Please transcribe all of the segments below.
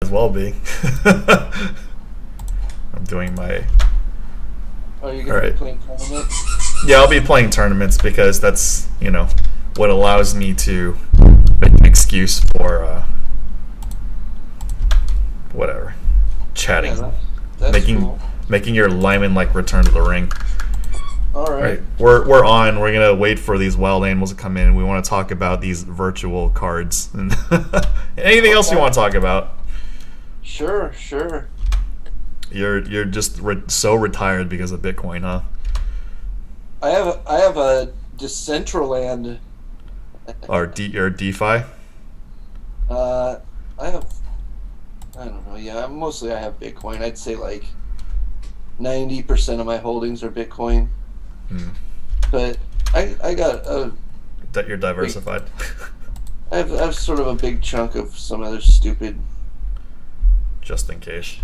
As well be. I'm doing my. Oh, you're All gonna be right. playing tournaments? Yeah, I'll be playing tournaments because that's what allows me to make an excuse for whatever Yeah, chatting, that's making cool. making your Lyman like return to the ring. All All right, right. we're on. We're gonna wait for these wild animals to come in. We want to talk about these virtual cards and anything else you Okay. want to talk about. Sure, sure. You're just so retired because of Bitcoin, huh? I have a Decentraland. Or DeFi. Uh, I have I don't know. Yeah, mostly I have Bitcoin. I'd say like 90% of my holdings are Bitcoin. Hmm. But I got a That you're big diversified. I have sort of a big chunk of some other Just in case.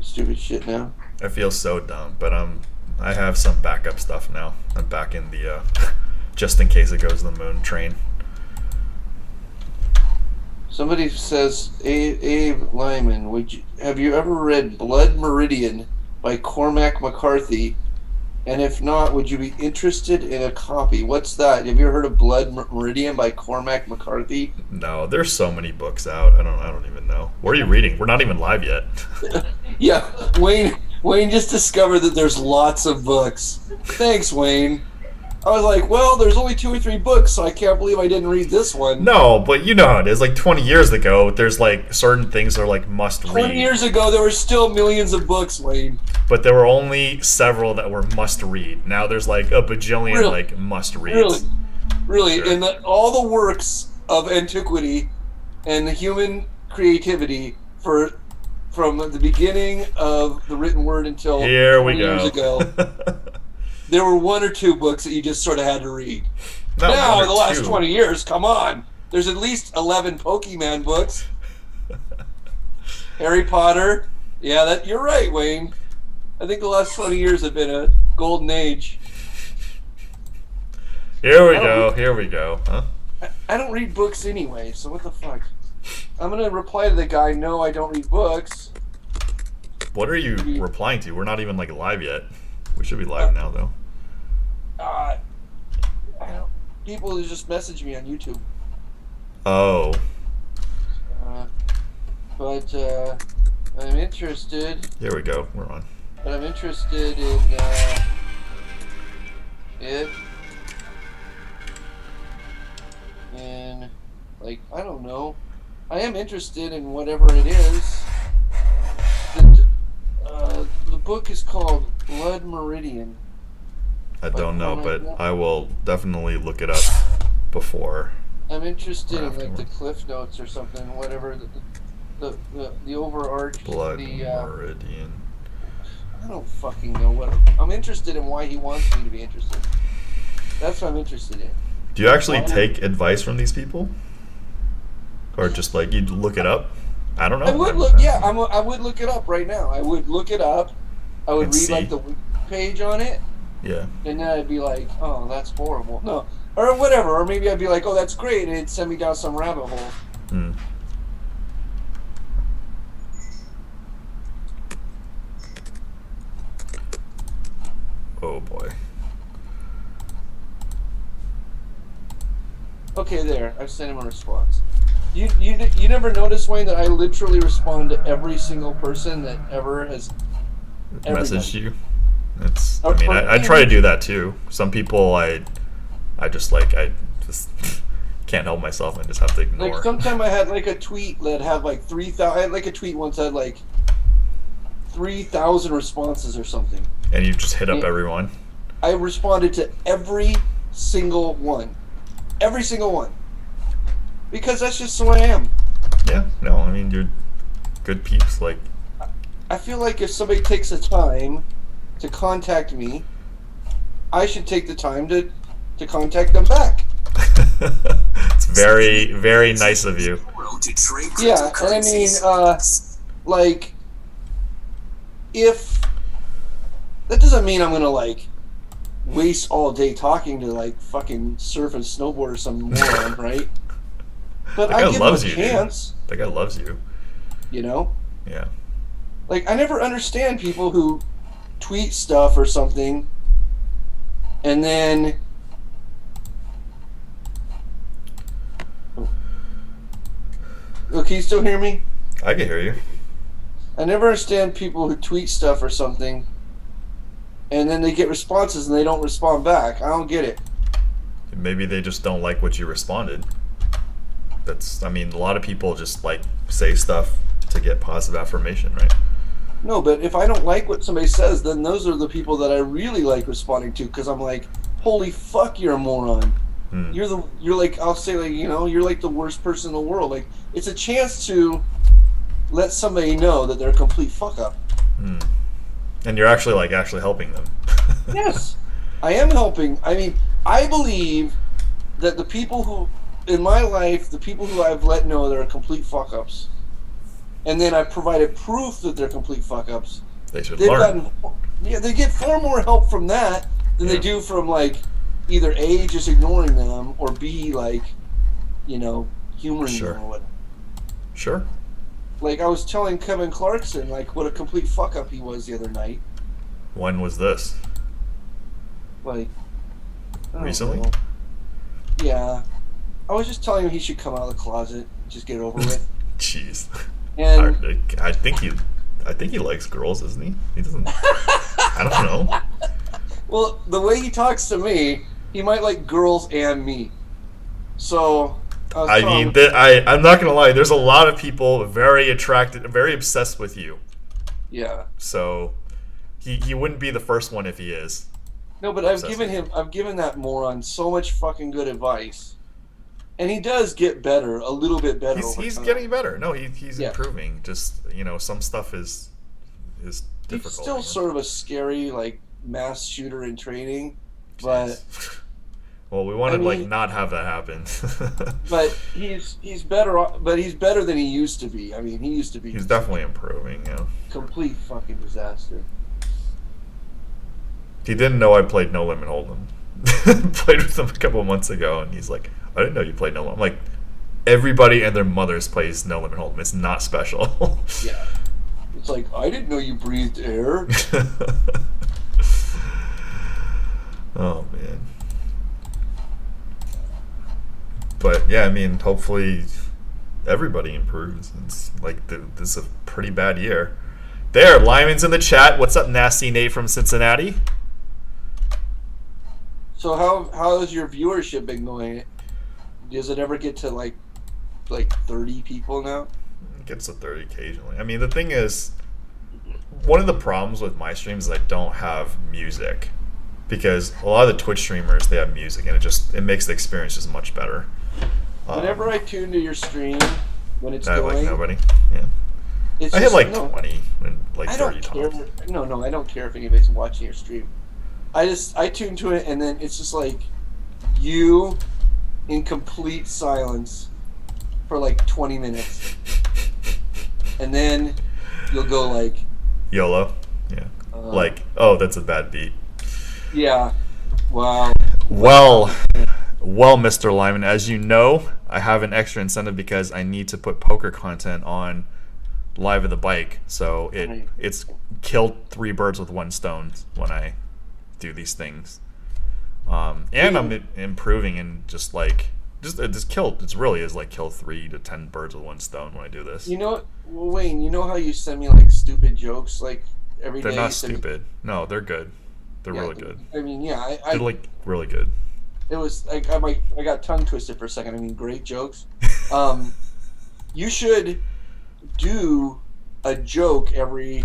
stupid shit now. I feel so dumb, but I have some backup stuff now. I'm back in the just in case it goes to the moon train. Somebody says, Abe Lyman, have you ever read Blood Meridian by Cormac McCarthy? And if not, would you be interested in a copy? What's that? Have you ever heard of Blood Meridian by Cormac McCarthy? No, there's so many books out. I don't even know. What are you reading? We're not even live yet. Yeah, Wayne just discovered that there's lots of books. Thanks, Wayne. I was like, well, there's only 2 or 3 books, so I can't believe I didn't read this one. No, but you know how it is. Like 20 years ago, there's like certain things that are like must 20 read. years ago, there were still millions of books, Wayne. But there were only several that were must read. Now there's like a bajillion Really? like must Really? reads. Really? Sure. And all the works of antiquity and human creativity from the beginning of the written word until Here we 20 years go. ago, there were 1 or 2 books that you just sort of had to read. Not Now, one in the or last two. 20 years, come on. There's at least 11 Pokemon books. Harry Potter. Yeah, you're right, Wayne. I think the last 20 years have been a golden age. Here we I don't go. read, Here we go. Huh? I don't read books anyway, so what the fuck? I'm going to reply to the guy, no, I don't read books. What are you replying to? We're not even like live yet. We should be live now though. Uh, I don't, people who just message me on YouTube. Oh, Uh, but I'm interested. here we go. We're on. But I'm interested in it. In, like, I don't know. I am interested in whatever it is. The book is called Blood Meridian. I But don't know, I'm but not- I will definitely look it up before. I'm interested Or in like the afterwards. Cliff Notes or something, whatever the overarch Blood the Meridian. I don't fucking know what I'm interested in. Why he wants me to be interested. That's what I'm interested in. Do you actually Why- take advice from these people, or just like you look it up? I don't know. I would look. Yeah, I would look it up right now. I would look it up. I would And read see. like the wiki page on it, Yeah. and then I'd be like, "Oh, that's horrible." No, or whatever. Or maybe I'd be like, "Oh, that's great," and it'd send me down some rabbit hole. Hmm. Oh boy. Okay, there. I've sent him a response. You never notice, Wayne, that I literally respond to every single person that ever has Message everybody. you. It's. I Or- mean, or I try to do that too. Some people, I just can't help myself and just have to ignore. Like sometime I had like a tweet that had like 3,000. I had like a tweet once that had like 3,000 responses or something. And you just hit up Yeah. everyone. I responded to every single one, because that's just who I am. Yeah. No, I mean you're good peeps. Like I feel like if somebody takes the time to contact me, I should take the time to contact them back. it's very, very nice of you. Yeah, and I mean, like, if that doesn't mean I'm gonna like waste all day talking to like fucking surf and snowboard or some moron, right? But That I guy give him loves a you, dude. chance. That guy loves you. you know? Yeah. Like, I never understand people who tweet stuff or something and then... Oh, can you still hear me? I can hear you. I never understand people who tweet stuff or something and then they get responses and they don't respond back. I don't get it. Maybe they just don't like what you responded. I mean, a lot of people just like say stuff to get positive affirmation, right? No, but if I don't like what somebody says, then those are the people that I really like responding to, because I'm like, holy fuck, you're a moron. You're like, I'll say, like, you know, you're like the worst person in the world. Like, it's a chance to let somebody know that they're a complete fuck up. And you're actually helping them. Yes, I am helping. I mean, I believe that the people who, in my life, the people who I've let know they're complete fuck ups, and then I've provided proof that they're complete fuck ups. They should learn. They get far more help from that than they do from, like, either A, just ignoring them, or B, like, you know, humoring them or whatever. Sure. Like, I was telling Kevin Clarkson, like, what a complete fuck up he was the other night. When was this? Like, recently? know. Yeah. I was just telling him he should come out of the closet, just get it over with. Jeez. And I think he likes girls, doesn't he? He doesn't. I don't know. Well, the way he talks to me, he might like girls and me. So I'm not gonna lie. There's a lot of people very attracted, very obsessed with you. Yeah. So he wouldn't be the first one if he is. No, but I've given that moron so much fucking good advice. And he does get better, a little bit better. He's getting better. No, he's improving. Just, you know, some stuff is difficult. He's still sort of a scary, like, mass shooter in training, but well, we want to not have that happen. But he's better. But he's better than he used to be. I mean, he used to be. He's definitely improving. Yeah. Complete fucking disaster. He didn't know I played No Limit Hold'em. Played with him a couple of months ago, and he's like, I didn't know you played No Limit. I'm like, everybody and their mothers plays No Limit Hold'em. It's not special. Yeah. It's like, I didn't know you breathed air. Oh, man. But, yeah, I mean, hopefully everybody improves. It's like, this is a pretty bad year. There, Lyman's in the chat. What's up, Nasty Nate from Cincinnati? So how has your viewership been going? Does it ever get to like 30 people now? It gets to 30 occasionally. I mean, the thing is, one of the problems with my streams is I don't have music, because a lot of the Twitch streamers, they have music, and it makes the experience just much better. Whenever I tune to your stream, when it's I going, have like nobody. Yeah. I hit like 20 and like 30 times. No, I don't care if anybody's watching your stream. I tune to it, and then it's just like you in complete silence for like 20 minutes, and then you'll go like YOLO. Yeah. Like, oh, that's a bad beat. Yeah. Wow. Well, Mr. Lyman, as you know, I have an extra incentive because I need to put poker content on Live at the Bike, so it's killed 3 birds with 1 stone when I do these things. And I'm improving, and it's really is like kill 3 to 10 birds with 1 stone when I do this. You know, Wayne, you know how you send me like stupid jokes like every day? They're not stupid. No, they're good. They're really good. I mean, yeah, they're like really good. It was like I got tongue twisted for a second. I mean, great jokes. You should do a joke every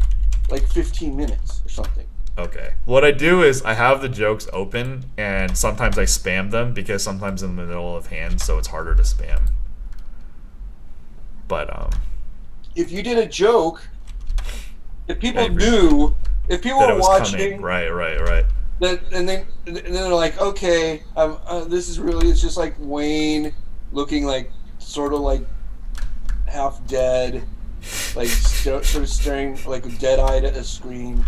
like 15 minutes or something. Okay. What I do is I have the jokes open, and sometimes I spam them because sometimes in the middle of hands, so it's harder to spam. But if you did a joke, if people knew, if people were watching, right. And then they're like, okay, this is really, it's just like Wayne looking like sort of like half dead, like sort of staring like dead-eyed at a screen.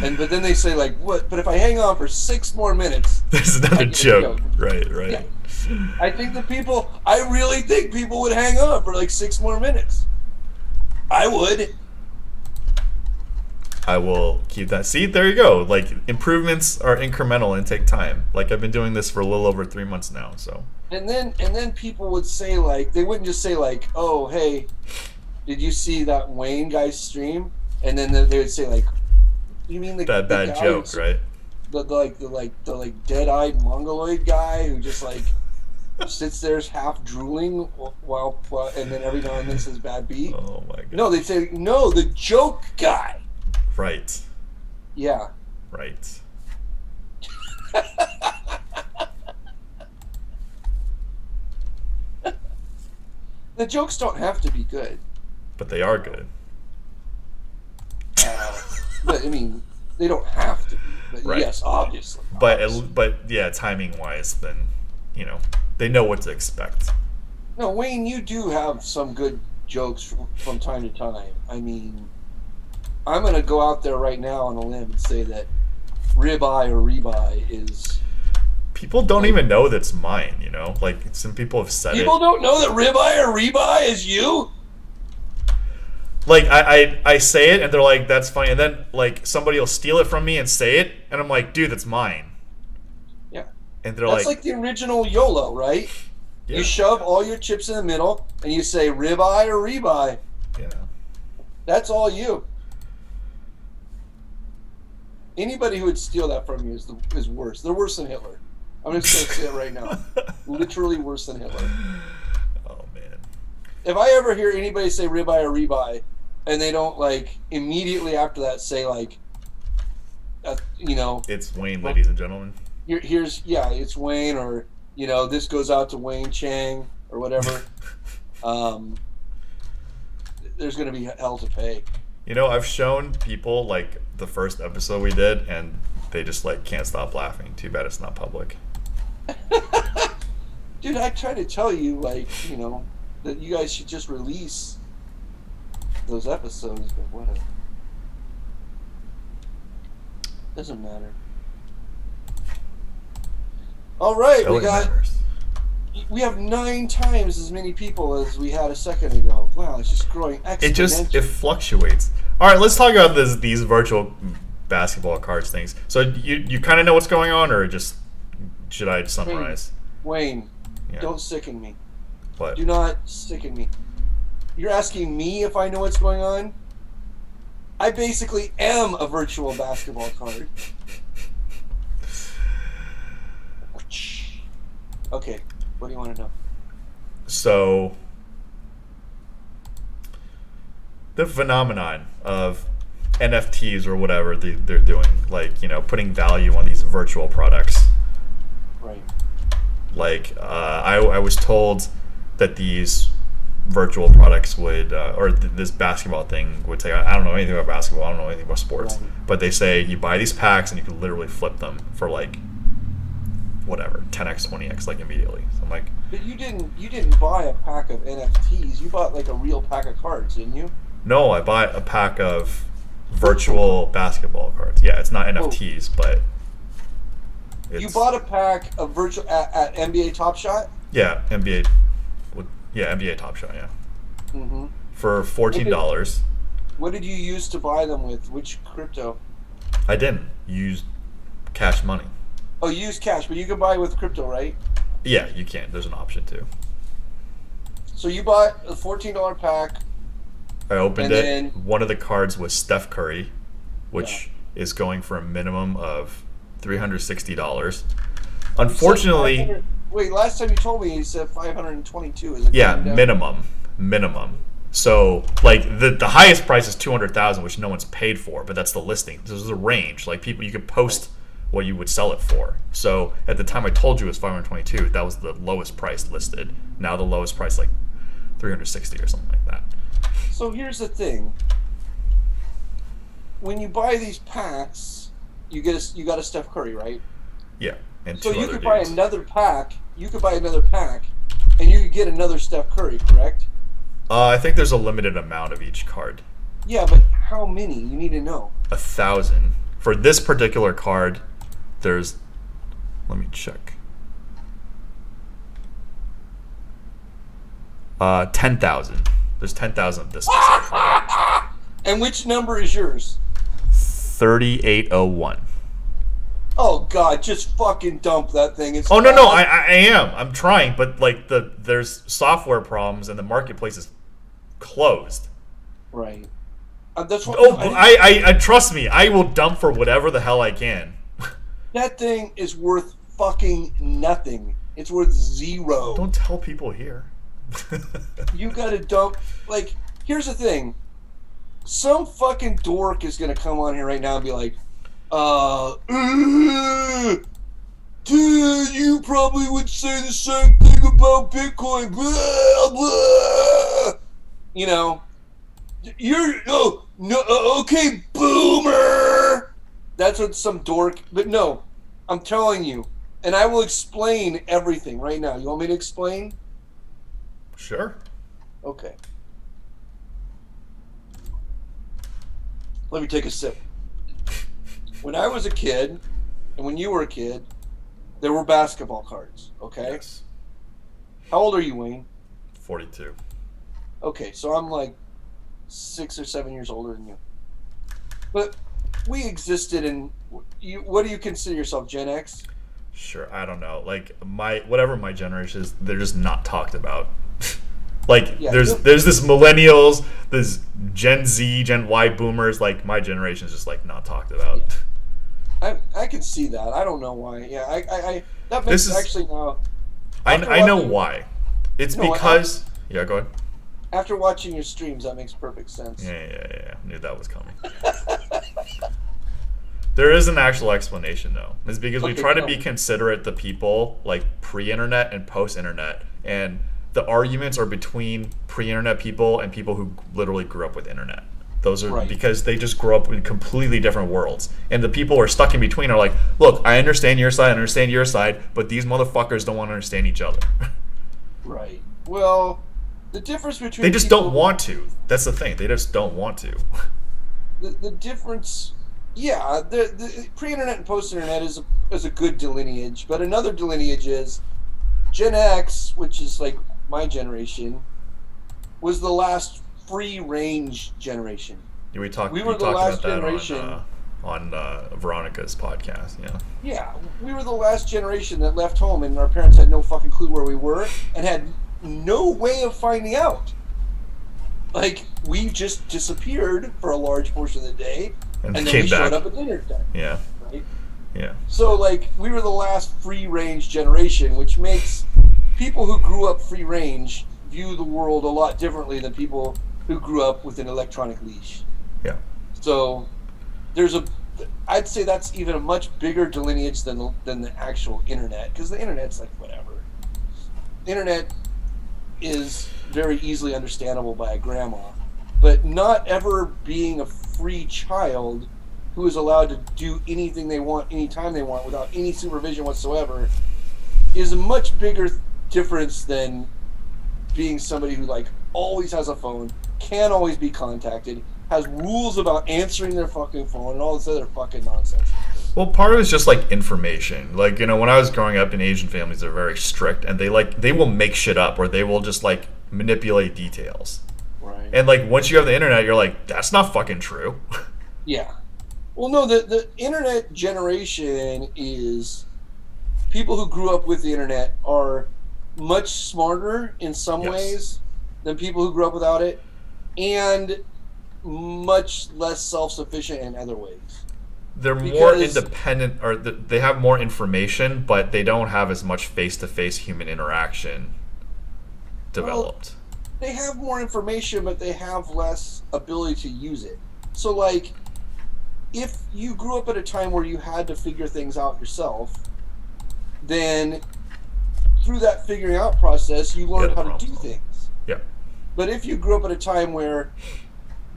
But then they say like, what? But if I hang on for 6 more minutes, there's another joke. Right. Yeah. I really think people would hang on for like 6 more minutes. I would. I will keep that. See, there you go. Like, improvements are incremental and take time. Like, I've been doing this for a little over 3 months now, so. And then people would say, like, they wouldn't just say, like, oh, hey, did you see that Wayne guy's stream? And then they would say, like, you mean that the bad joke, right? The dead-eyed mongoloid guy who just like sits there half drooling while and then every now and then says bad beat. Oh my god. No, they say no, the joke guy. Right. Yeah. Right. The jokes don't have to be good. But they are good. But I mean, they don't have to be. But right. Yes, obviously. But yeah, timing wise, then they know what to expect. No, Wayne, you do have some good jokes from time to time. I mean, I'm gonna go out there right now on a limb and say that ribeye or rebuy is. People don't even know that's mine. Like some people have said People it. don't know that ribeye or rebuy is you. Like I say it and they're like, that's funny, and then like somebody will steal it from me and say it, and I'm like, dude, that's mine. Yeah. And they're That's like the original YOLO, right? Yeah. You shove all your chips in the middle and you say ribeye or rebuy. Yeah. That's all you. Anybody who would steal that from you is worse. They're worse than Hitler. I'm just going to say it right now. Literally worse than Hitler. Oh man. If I ever hear anybody say ribeye or rebuy, and they don't like immediately after that say like, it's Wayne, ladies and gentlemen. It's Wayne, or this goes out to Wayne Chiang or whatever. There's going to be hell to pay. I've shown people like the first episode we did, and they just like can't stop laughing. Too bad it's not public. Dude, I try to tell you that you guys should just release those episodes, but whatever. Doesn't matter. All right, we have 9 times as many people as we had a second ago. Wow, it's just growing exponentially. It fluctuates. All right, let's talk about these virtual basketball cards things. So you kind of know what's going on, or just should I summarize? Wayne, yeah. Don't sicken me. What? Do not sicken me. You're asking me if I know what's going on? I basically am a virtual basketball card. Okay, what do you want to know? So, the phenomenon of NFTs or whatever they're doing, like, putting value on these virtual products. Right. Like, I was told that these virtual products would, this basketball thing would take, I don't know anything about basketball, I don't know anything about sports, right. But they say you buy these packs and you can literally flip them for like, whatever, 10x, 20x, like immediately. So I'm like, but you didn't buy a pack of NFTs. You bought like a real pack of cards, didn't you? No, I bought a pack of virtual basketball cards. Yeah, it's not NFTs, but you bought a pack of virtual at NBA Top Shot. Yeah, NBA Top Shot. Yeah. Mm-hmm. For $14. What did you use to buy them with? Which crypto? I didn't use cash money. Oh, you use cash, but you can buy with crypto, right? Yeah, you can. There's an option too. So you bought a $14 pack. I opened it. One of the cards was Steph Curry, which is going for a minimum of $360. Unfortunately, wait, last time you told me you said 522. Is it? Yeah, minimum. So like the highest price is 200,000, which no one's paid for, but that's the listing. This is a range. Like people, you could post what you would sell it for. So at the time I told you it was 522. That was the lowest price listed. Now the lowest price like 360 or something like that. So here's the thing. When you buy these packs, you got a Steph Curry, right? Yeah, and so two you other could dudes. buy another pack. You could buy another pack, and you could get another Steph Curry, correct? I think there's a limited amount of each card. Yeah, but how many? You need to know. 1,000 for this particular card. There's, let me check. 10,000. There's 10,000 of this specific card. And which number is yours? 3801. Oh God, just fucking dump that thing. It's Oh no, I am. I'm trying, but like there's software problems and the marketplace is closed. right. That's what. Oh, No, I trust me. I will dump for whatever the hell I can. that thing is worth fucking nothing. It's worth zero. Don't tell people here. You gotta dump. Like, here's the thing. Some fucking dork is gonna come on here right now and be like, dude, you probably would say the same thing about Bitcoin. Blah, blah. You know, you're okay, boomer. That's what some dork. But no, I'm telling you, and I will explain everything right now. You want me to explain? Sure. Okay. Let me take a sip. When I was a kid, and when you were a kid, there were basketball cards, okay? Yes. How old are you, Wayne? 42. Okay, so I'm like 6 or 7 years older than you. But we existed in... what do you consider yourself, Gen X? Sure, I don't know. Like whatever my generation is, they're just not talked about. Like Yeah, there's this millennials, there's Gen Z, Gen Y boomers. Like my generation is just like not talked about. Yeah. I can see that. I don't know why. Yeah, I that makes actually now. I know why. It's because yeah. Go ahead. After watching your streams, that makes perfect sense. Yeah. Knew that was coming. There is an actual explanation though. It's because we try to be considerate to people like pre-internet and post-internet, and the arguments are between pre-internet people and people who literally grew up with internet. Those are because they just grew up in completely different worlds. And the people who are stuck in between are like, look, I understand your side, I understand your side, but these motherfuckers don't want to understand each other. Right. Well, the difference between they just don't want to. That's the thing. They just don't want to. The difference, yeah, the pre-internet and post-internet is a good delineage, but another delineage is Gen X, which is like my generation, was the last free-range generation. Yeah, we talked the last about that generation on Veronica's podcast. Yeah, we were the last generation that left home, and our parents had no fucking clue where we were, and had no way of finding out. Like, we just disappeared for a large portion of the day, and then we showed up at dinner time. Yeah. Right? Yeah. So, like, we were the last free-range generation, which makes people who grew up free-range view the world a lot differently than people who grew up with an electronic leash. Yeah. So, I'd say that's even a much bigger delineage than the actual internet, because the internet's like whatever. The internet is very easily understandable by a grandma, but not ever being a free child who is allowed to do anything they want anytime they want without any supervision whatsoever is a much bigger difference than being somebody who like always has a phone, can always be contacted, has rules about answering their fucking phone and all this other fucking nonsense. Well, part of it is just like information. Like, you know, when I was growing up in Asian families, they're very strict, and they will make shit up, or they will just like manipulate details. Right. And like once you have the internet, you're like, that's not fucking true. Yeah. Well, no, the internet generation is people who grew up with the internet are much smarter in some ways than people who grew up without it, and much less self-sufficient in other ways. They're more independent, or they have more information, but they don't have as much face-to-face human interaction developed. Well, they have more information, but they have less ability to use it. So, like, if you grew up at a time where you had to figure things out yourself, then through that figuring out process, you learn how to do things. Yeah. But if you grew up at a time where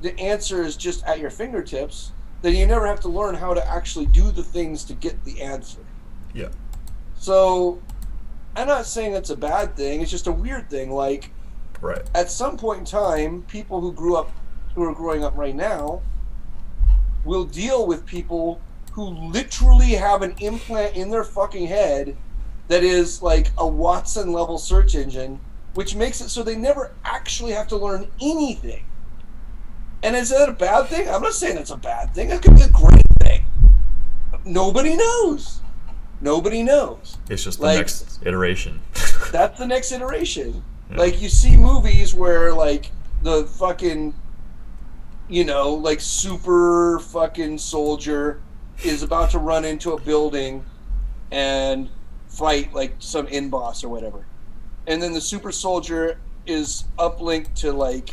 the answer is just at your fingertips, then you never have to learn how to actually do the things to get the answer. Yeah. So, I'm not saying that's a bad thing. It's just a weird thing. Like, at some point in time, people who are growing up right now, will deal with people who literally have an implant in their fucking head that is like a Watson-level search engine, which makes it so they never actually have to learn anything. And is that a bad thing? I'm not saying it's a bad thing. It could be a great thing. Nobody knows. Nobody knows. It's just the next iteration. That's the next iteration. Yeah. Like, you see movies where, like, the fucking, you know, like, super fucking soldier is about to run into a building and fight, like, some end boss or whatever. And then the super soldier is uplinked to, like,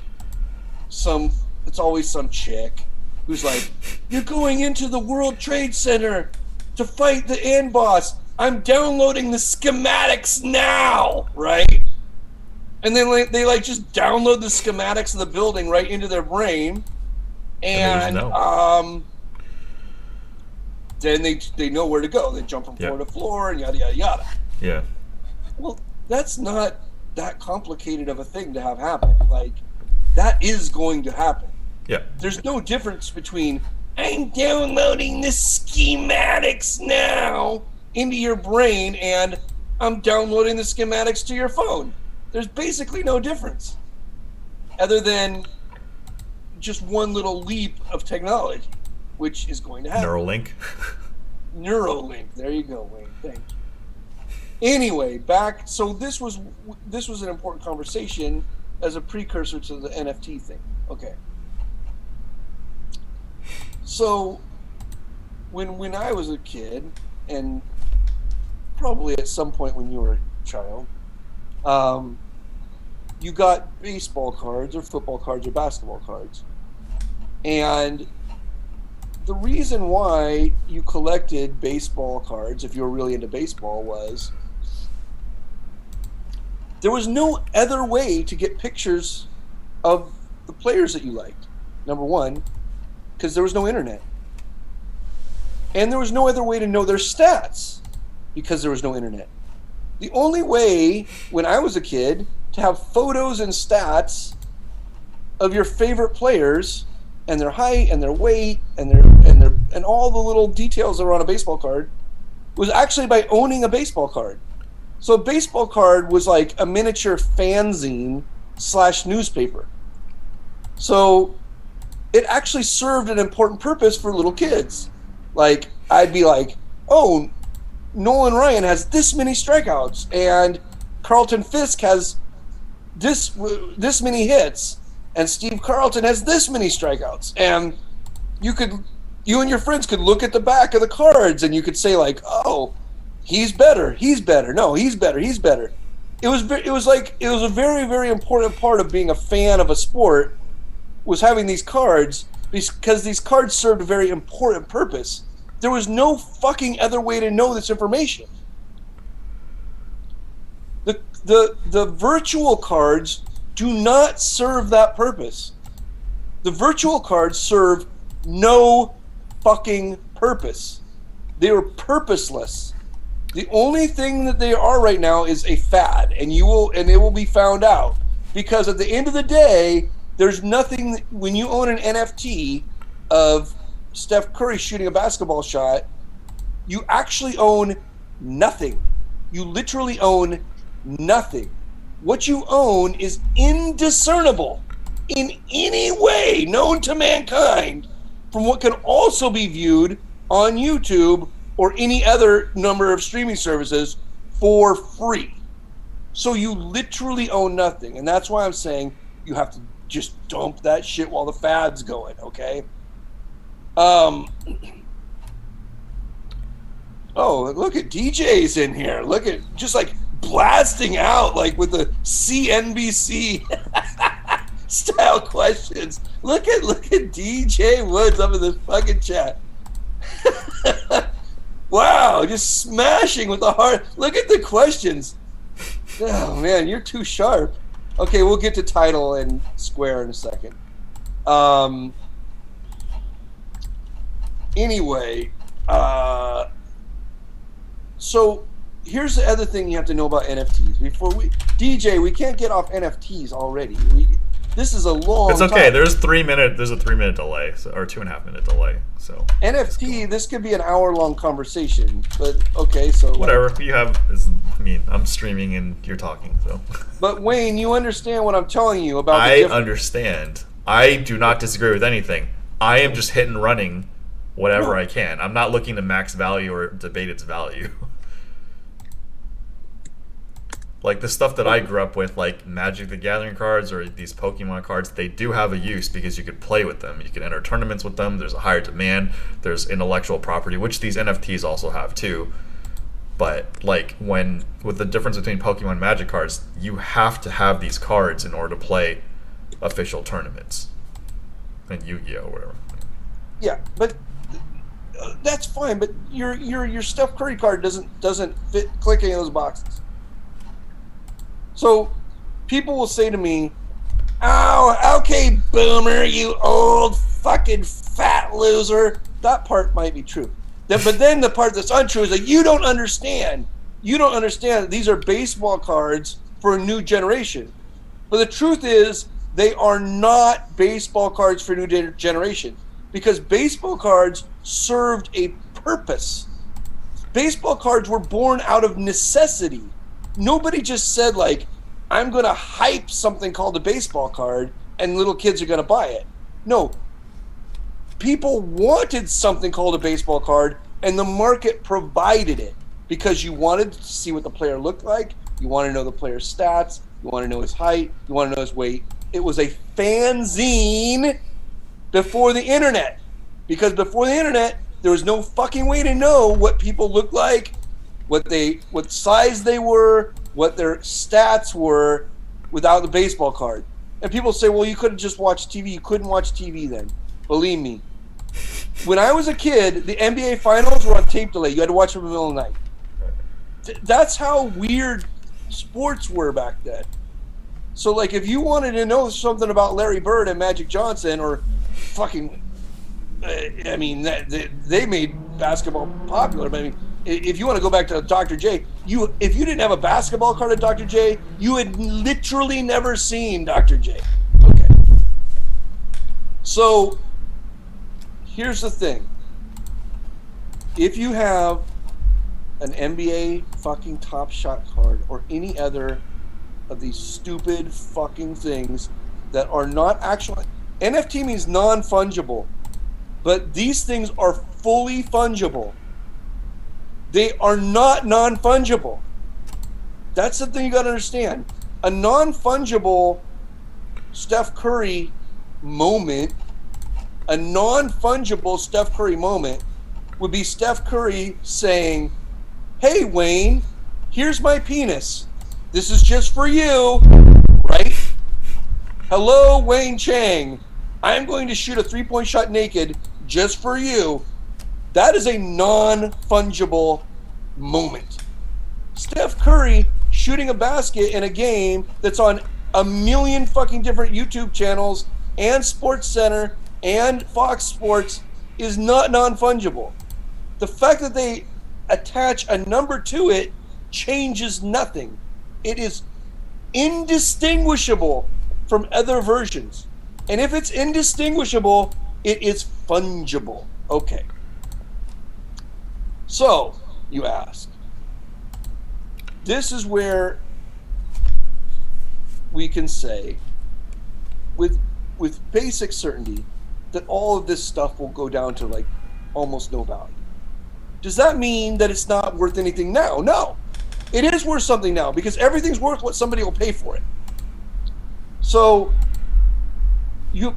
it's always some chick who's like, you're going into the World Trade Center to fight the end boss. I'm downloading the schematics now, right? And then they like just download the schematics of the building right into their brain, and then they know where to go. They jump from floor to floor and yada yada yada. Yeah. Well, that's not that complicated of a thing to have happen. Like, that is going to happen. Yeah. There's no difference between I'm downloading the schematics now into your brain and I'm downloading the schematics to your phone. There's basically no difference other than just one little leap of technology, which is going to happen. Neuralink. There you go, Wayne. Thank you. Anyway, back. So this was an important conversation as a precursor to the NFT thing. Okay. So when I was a kid, and probably at some point when you were a child, you got baseball cards or football cards or basketball cards. And the reason why you collected baseball cards, if you were really into baseball, was there was no other way to get pictures of the players that you liked. Number one, because there was no internet. And there was no other way to know their stats because there was no internet. The only way, when I was a kid, to have photos and stats of your favorite players and their height and their weight and all the little details that are on a baseball card was actually by owning a baseball card. So a baseball card was like a miniature fanzine / newspaper. So it actually served an important purpose for little kids. Like, I'd be like, oh, Nolan Ryan has this many strikeouts, and Carlton Fisk has this many hits, and Steve Carlton has this many strikeouts. And you and your friends could look at the back of the cards, and you could say, like, oh, he's better. No, he's better. It was a very, very important part of being a fan of a sport, was having these cards, because these cards served a very important purpose. There was no fucking other way to know this information. The virtual cards do not serve that purpose. The virtual cards serve no fucking purpose. They are purposeless. The only thing that they are right now is a fad, and it will be found out, because at the end of the day, there's nothing. When you own an NFT of Steph Curry shooting a basketball shot, you actually own nothing. You literally own nothing. What you own is indiscernible in any way known to mankind from what can also be viewed on YouTube or any other number of streaming services for free. So you literally own nothing. And that's why I'm saying you have to just dump that shit while the fad's going, okay? Oh, look at DJ's in here. Look at, just like blasting out like with the CNBC style questions. Look at DJ Woods up in this fucking chat. Wow, just smashing with the heart. Look at the questions. Oh man, you're too sharp. Okay, we'll get to title and square in a second. Anyway, so here's the other thing you have to know about NFTs. We can't get off NFTs already. This is a long. It's okay. Time. There's a 3-minute delay, or 2.5 minute delay. So NFT, this could be an hour-long conversation, but okay, so whatever you have I'm streaming and you're talking, so. But Wayne, you understand what I'm telling you about? I understand, I do not disagree with anything. I am just hit and running whatever No. I can. I'm not looking to max value or debate its value. Like the stuff that I grew up with, like Magic the Gathering cards or these Pokemon cards, they do have a use because you could play with them. You can enter tournaments with them. There's a higher demand. There's intellectual property, which these NFTs also have too. But like when with the difference between Pokemon and Magic cards, you have to have these cards in order to play official tournaments and Yu-Gi-Oh or whatever. Yeah, but that's fine. But your Steph Curry card doesn't click any of those boxes. So people will say to me, "Oh, okay, boomer, you old fucking fat loser." That part might be true. But then the part that's untrue is that you don't understand. You don't understand that these are baseball cards for a new generation. But the truth is, they are not baseball cards for a new generation because baseball cards served a purpose. Baseball cards were born out of necessity. Nobody just said, like, I'm going to hype something called a baseball card and little kids are going to buy it. No. People wanted something called a baseball card and the market provided it because you wanted to see what the player looked like. You want to know the player's stats. You want to know his height. You want to know his weight. It was a fanzine before the internet. Because before the internet, there was no fucking way to know what people looked like, what size they were, what their stats were without the baseball card. And people say, well, you couldn't just watch TV. You couldn't watch TV then. Believe me. When I was a kid, the NBA finals were on tape delay. You had to watch them in the middle of the night. That's how weird sports were back then. So, like, if you wanted to know something about Larry Bird and Magic Johnson or fucking... I mean, they made basketball popular. But I mean, if you want to go back to Dr. J, if you didn't have a basketball card of Dr. J, you had literally never seen Dr. J. Okay. So, here's the thing. If you have an NBA fucking Top Shot card or any other of these stupid fucking things that are not actual... NFT means non-fungible. But these things are fully fungible. They are not non-fungible. That's the thing you got to understand. A non-fungible Steph Curry moment, a non-fungible Steph Curry moment would be Steph Curry saying, hey, Wayne, here's my penis. This is just for you, right? Hello, Wayne Chiang. I'm going to shoot a three-point shot naked just for you. That is a non-fungible moment. Steph Curry shooting a basket in a game that's on a million fucking different YouTube channels and Sports Center and Fox Sports is not non-fungible. The fact that they attach a number to it changes nothing. It is indistinguishable from other versions. And if it's indistinguishable, it is fungible. Okay. So, you ask. This is where we can say, with basic certainty, that all of this stuff will go down to like almost no value. Does that mean that it's not worth anything now? No. It is worth something now because everything's worth what somebody will pay for it. So,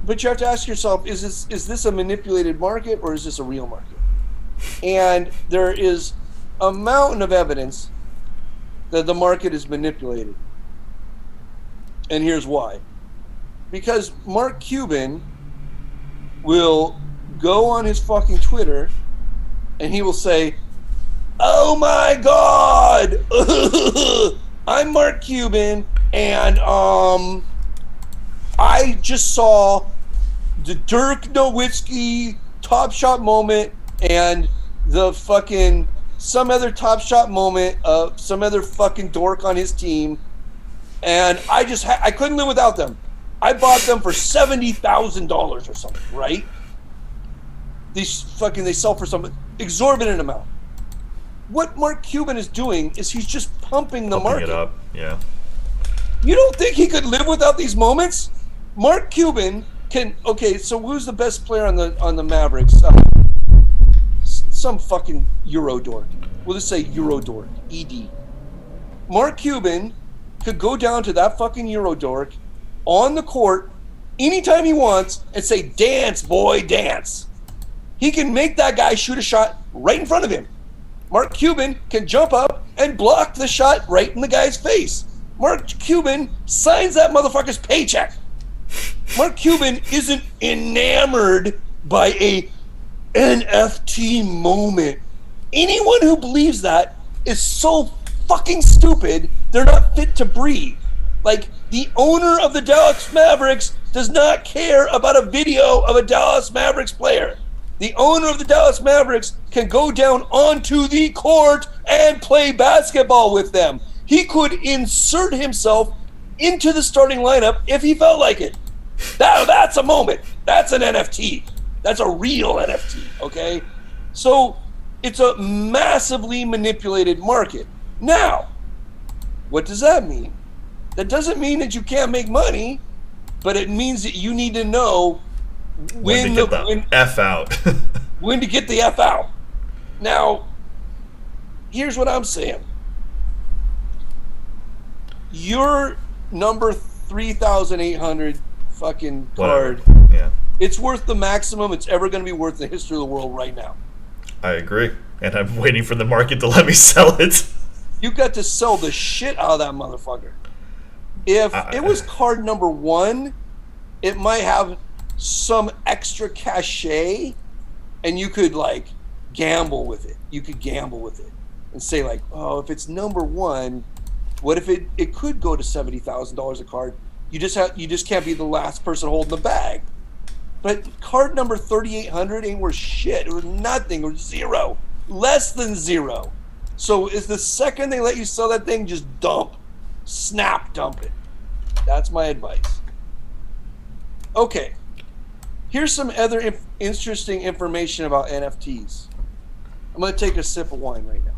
but you have to ask yourself, is this a manipulated market or is this a real market? And there is a mountain of evidence that the market is manipulated. And here's why. Because Mark Cuban will go on his fucking Twitter and he will say, oh my God, I'm Mark Cuban and I just saw the Dirk Nowitzki Top Shot moment and the fucking some other Top Shot moment of some other fucking dork on his team, and I couldn't live without them. I bought them for $70,000 or something, right? They sell for some exorbitant amount. What Mark Cuban is doing is he's just pumping the market. It up, yeah. You don't think he could live without these moments? Mark Cuban So who's the best player on the Mavericks? Some fucking Euro dork. We'll just say Euro dork. ED. Mark Cuban could go down to that fucking Euro dork on the court anytime he wants and say, "Dance, boy, dance." He can make that guy shoot a shot right in front of him. Mark Cuban can jump up and block the shot right in the guy's face. Mark Cuban signs that motherfucker's paycheck. Mark Cuban isn't enamored by a NFT moment. Anyone who believes that is so fucking stupid, they're not fit to breathe. Like, the owner of the Dallas Mavericks does not care about a video of a Dallas Mavericks player. The owner of the Dallas Mavericks can go down onto the court and play basketball with them. He could insert himself into the starting lineup if he felt like it. That's a moment. That's an NFT. That's a real NFT, okay? So it's a massively manipulated market. Now, what does that mean? That doesn't mean that you can't make money, but it means that you need to know when to get the F out. When to get the F out. Now, here's what I'm saying. Your number 3,800 fucking card, yeah, it's worth the maximum it's ever going to be worth in the history of the world right now. I agree. And I'm waiting for the market to let me sell it. You got to sell the shit out of that motherfucker. If it was card number 1, it might have some extra cachet, and you could like gamble with it. You could gamble with it and say like, oh, if it's number 1, what if it could go to $70,000 a card? You just can't be the last person holding the bag. But card number 3,800 ain't worth shit. It was nothing. It was zero, less than zero. So is the second they let you sell that thing, just dump, snap dump it. That's my advice. Okay, here's some other interesting information about NFTs. I'm going to take a sip of wine right now.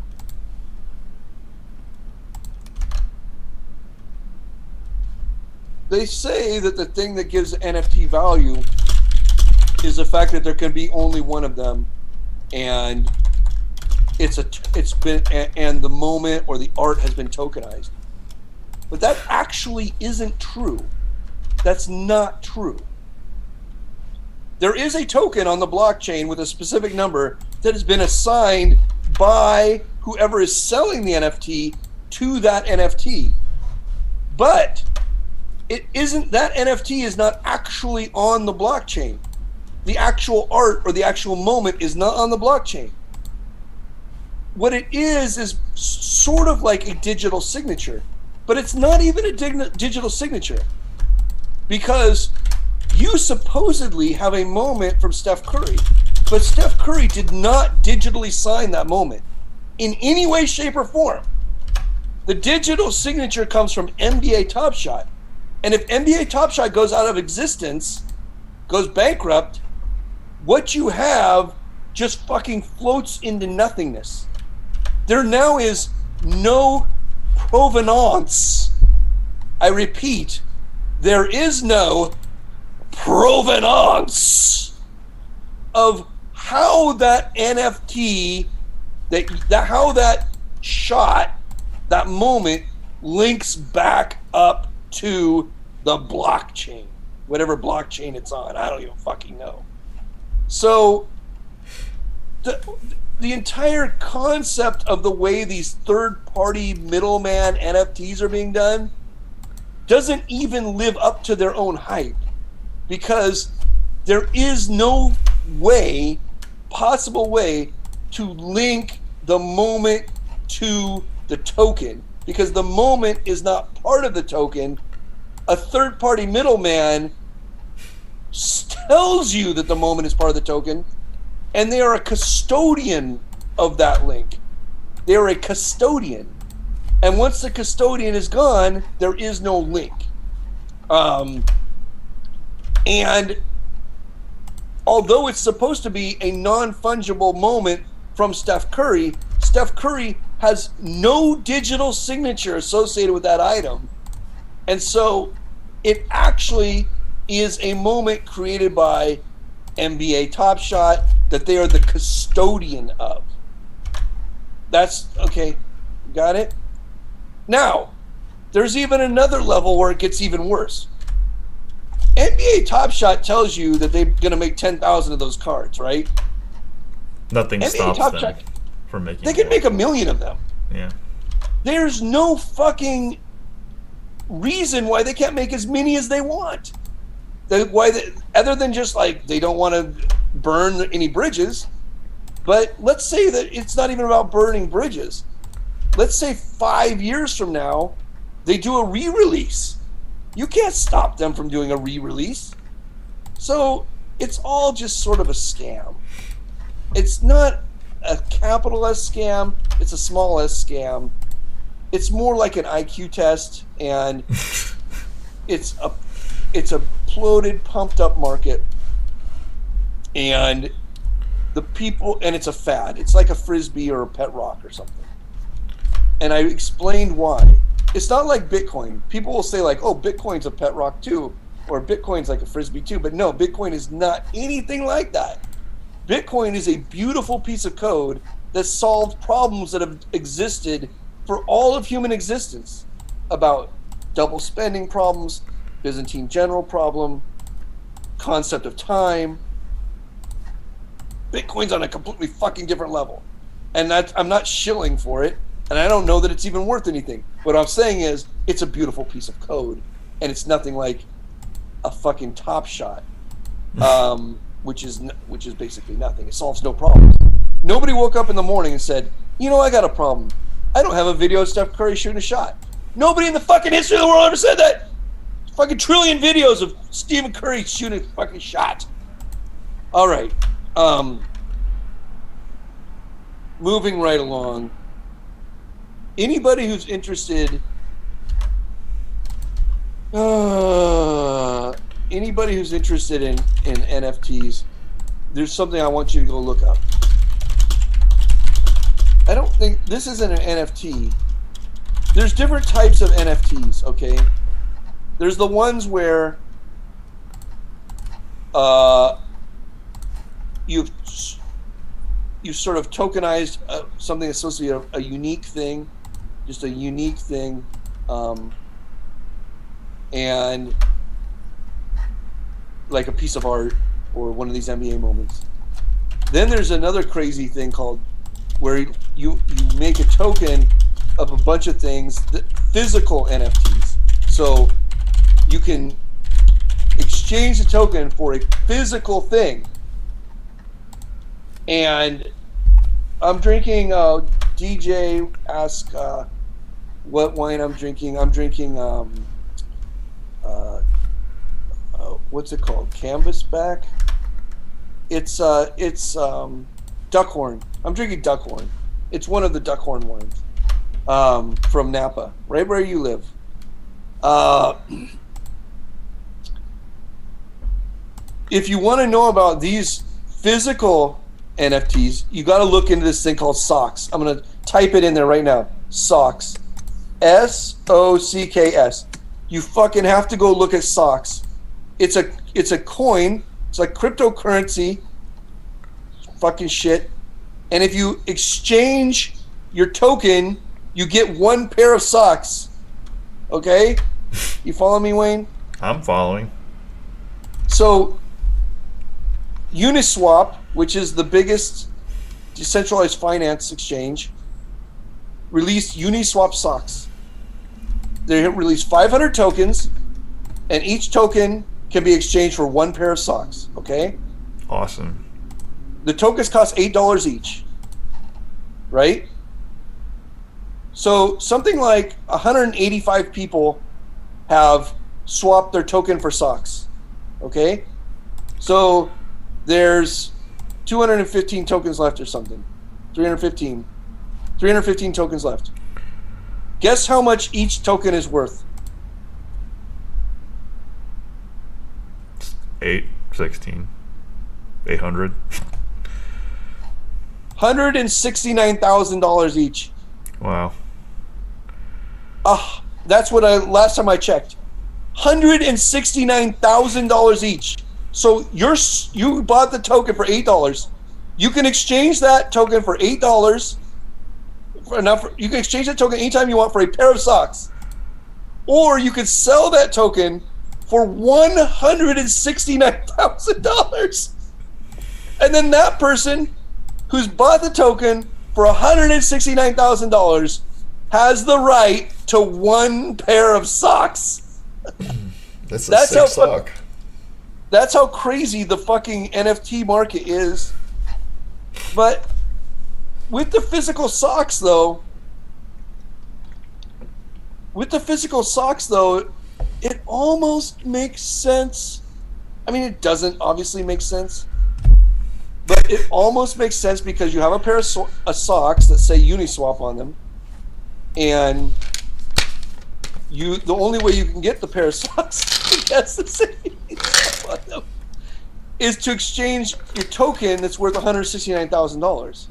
They say that the thing that gives NFT value is the fact that there can be only one of them, and and the moment or the art has been tokenized. But that actually isn't true. That's not true. There is a token on the blockchain with a specific number that has been assigned by whoever is selling the NFT to that NFT. But it isn't, that NFT is not actually on the blockchain. The actual art or the actual moment is not on the blockchain. What it is sort of like a digital signature, but it's not even a digital signature, because you supposedly have a moment from Steph Curry, but Steph Curry did not digitally sign that moment in any way, shape, or form. The digital signature comes from NBA Top Shot. And if NBA Top Shot goes out of existence, goes bankrupt, what you have just fucking floats into nothingness. There now is no provenance. I repeat, there is no provenance of how that NFT, how that shot, that moment links back up to the blockchain, whatever blockchain it's on. I don't even fucking know. So the entire concept of the way these third-party middleman NFTs are being done doesn't even live up to their own hype, because there is no possible way to link the moment to the token, because the moment is not part of the token. A third-party middleman tells you that the moment is part of the token, and they are a custodian of that link. They are a custodian. And once the custodian is gone, there is no link. And although it's supposed to be a non-fungible moment from Steph Curry has no digital signature associated with that item. And so it actually is a moment created by NBA Top Shot that they are the custodian of. That's okay. Got it? Now, there's even another level where it gets even worse. NBA Top Shot tells you that they're going to make 10,000 of those cards, right? Nothing NBA stops Top them Shot, from making. They can make 1 million of them. Yeah. There's no fucking reason why they can't make as many as they want. Other than just like they don't want to burn any bridges. But let's say that it's not even about burning bridges. Let's say 5 years from now, they do a re-release. You can't stop them from doing a re-release. So it's all just sort of a scam. It's not a capital S scam. It's a small s scam. It's more like an IQ test, and it's a bloated, pumped up market, and the people, and it's a fad. It's like a frisbee or a pet rock or something. And I explained why. It's not like Bitcoin. People will say like, "Oh, Bitcoin's a pet rock too," or "Bitcoin's like a frisbee too." But no, Bitcoin is not anything like that. Bitcoin is a beautiful piece of code that solved problems that have existed for all of human existence, about double spending problems, Byzantine general problem, concept of time. Bitcoin's on a completely fucking different level. And I'm not shilling for it, and I don't know that it's even worth anything. What I'm saying is, it's a beautiful piece of code, and it's nothing like a fucking Top Shot, which is basically nothing. It solves no problems. Nobody woke up in the morning and said, "You know, I got a problem. I don't have a video of Steph Curry shooting a shot." Nobody in the fucking history of the world ever said that. Fucking trillion videos of Stephen Curry shooting a fucking shot. All right. Moving right along. Anybody who's interested, in NFTs, there's something I want you to go look up. I don't think this isn't an NFT. There's different types of NFTs, okay? There's the ones where you've sort of tokenized something associated with a unique thing, just a unique thing, and like a piece of art or one of these NBA moments. Then there's another crazy thing called where you make a token of a bunch of things, physical NFTs. So you can exchange the token for a physical thing. And I'm drinking, DJ asked what wine I'm drinking. I'm drinking, what's it called? Canvasback? It's Duckhorn. I'm drinking Duckhorn. It's one of the Duckhorn wines from Napa, right where you live. If you want to know about these physical NFTs, you got to look into this thing called Socks. I'm going to type it in there right now. Socks. SOCKS. You fucking have to go look at Socks. It's a coin. It's like cryptocurrency. Fucking shit. And if you exchange your token, you get one pair of socks. Okay? You follow me, Wayne? I'm following. So, Uniswap, which is the biggest decentralized finance exchange, released Uniswap socks. They released 500 tokens, and each token can be exchanged for one pair of socks. Okay? Awesome. The tokens cost $8 each, right? So something like 185 people have swapped their token for socks, okay? So there's 215 tokens left or something. 315 tokens left. Guess how much each token is worth? 800. $169,000 each. Wow. That's what last time I checked. $169,000 each. So you bought the token for $8. You can exchange that token for $8. You can exchange that token anytime you want for a pair of socks, or you could sell that token for $169,000, and then that person who's bought the token for $169,000 has the right to one pair of socks. That's a sick sock. That's how crazy the fucking NFT market is. But with the physical socks, though, it almost makes sense. I mean, it doesn't obviously make sense, but it almost makes sense because you have a pair of socks that say Uniswap on them, and the only way you can get the pair of socks that's the same on them is to exchange your token that's worth $169,000.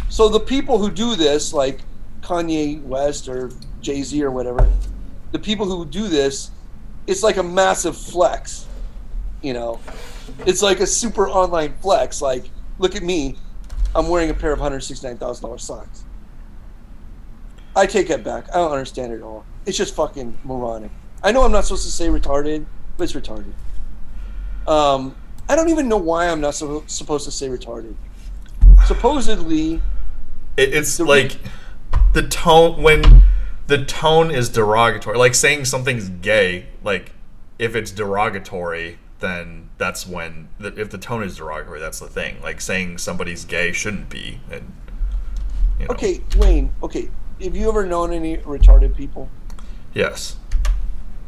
So the people who do this, like Kanye West or Jay-Z or whatever, the people who do this, it's like a massive flex, you know? It's like a super online flex. Like, look at me, I'm wearing a pair of $169,000 socks. I take that back. I don't understand it at all. It's just fucking moronic. I know I'm not supposed to say retarded, but it's retarded. I don't even know why I'm not supposed to say retarded. Supposedly, it's like the tone, when the tone is derogatory, like saying something's gay, like if it's derogatory, then that's when, if the tone is derogatory, that's the thing. Like saying somebody's gay shouldn't be. And, you know. Okay, Wayne, have you ever known any retarded people? Yes.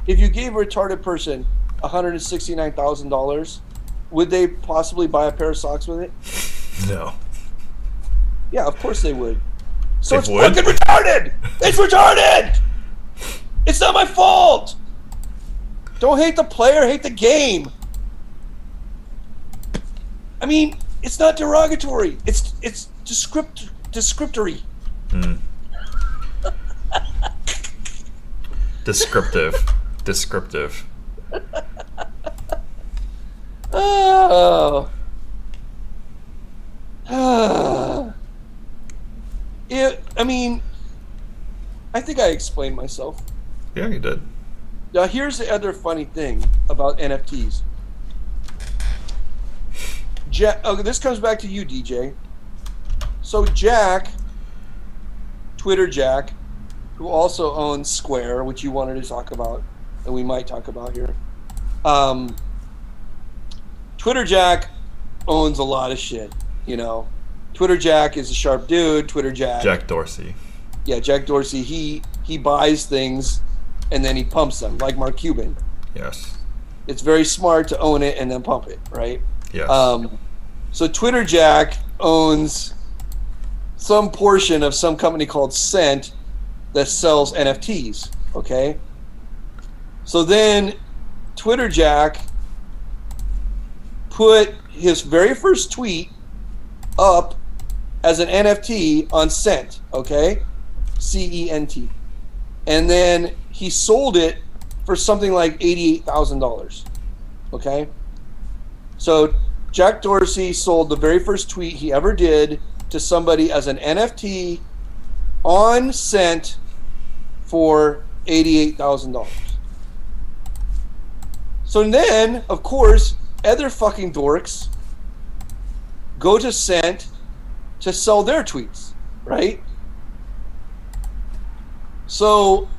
If you gave a retarded person $169,000, would they possibly buy a pair of socks with it? No. Yeah, of course they would. So it's would? fucking retarded! It's retarded! It's not my fault! Don't hate the player, hate the game. I mean, it's not derogatory. It's descriptory. Mm. Descriptive. Oh. I mean, I think I explained myself. Yeah, you did. Now, here's the other funny thing about NFTs. This comes back to you, DJ. So Jack, Twitter Jack, who also owns Square, which you wanted to talk about, and we might talk about here. Twitter Jack owns a lot of shit, you know. Twitter Jack is a sharp dude. Jack Dorsey. Yeah, Jack Dorsey. He buys things and then he pumps them, like Mark Cuban. Yes. It's very smart to own it and then pump it, right? Yes. So Twitter Jack owns some portion of some company called Cent that sells NFTs, okay? So then Twitter Jack put his very first tweet up as an NFT on Cent, okay? CENT. And then he sold it for something like $88,000, okay? So Jack Dorsey sold the very first tweet he ever did to somebody as an NFT on Cent for $88,000. So then, of course, other fucking dorks go to Cent to sell their tweets, right? So,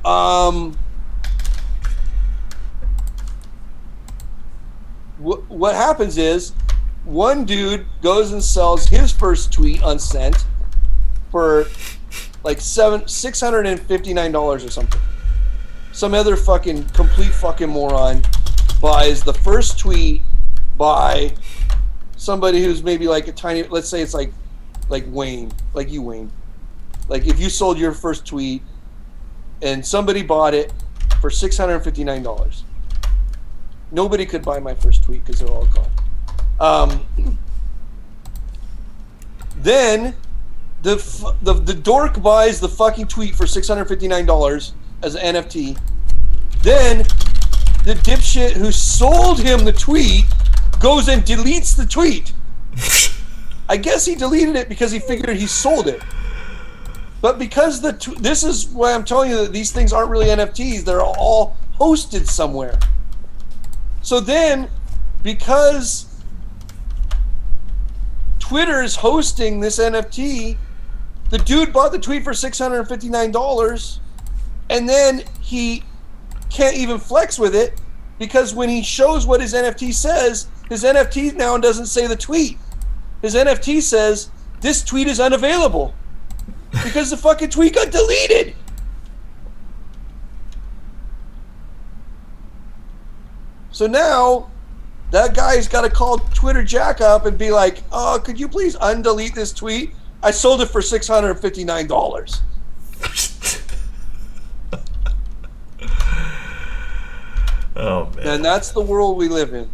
what happens is one dude goes and sells his first tweet on Cent for like $659 or something. Some other fucking complete fucking moron buys the first tweet by somebody who's maybe like a tiny, let's say it's like Wayne, like you, Wayne. Like if you sold your first tweet and somebody bought it for $659. Nobody could buy my first tweet because they're all gone. Then the dork buys the fucking tweet for $659 as an NFT. Then the dipshit who sold him the tweet goes and deletes the tweet. I guess he deleted it because he figured he sold it. But because this is why I'm telling you that these things aren't really NFTs. They're all hosted somewhere. So then, because Twitter is hosting this NFT, the dude bought the tweet for $659, and then he can't even flex with it because when he shows what his NFT says, his NFT now doesn't say the tweet. His NFT says, this tweet is unavailable because the fucking tweet got deleted. So now that guy's got to call Twitter Jack up and be like, oh, could you please undelete this tweet? I sold it for $659. Oh, man. And that's the world we live in.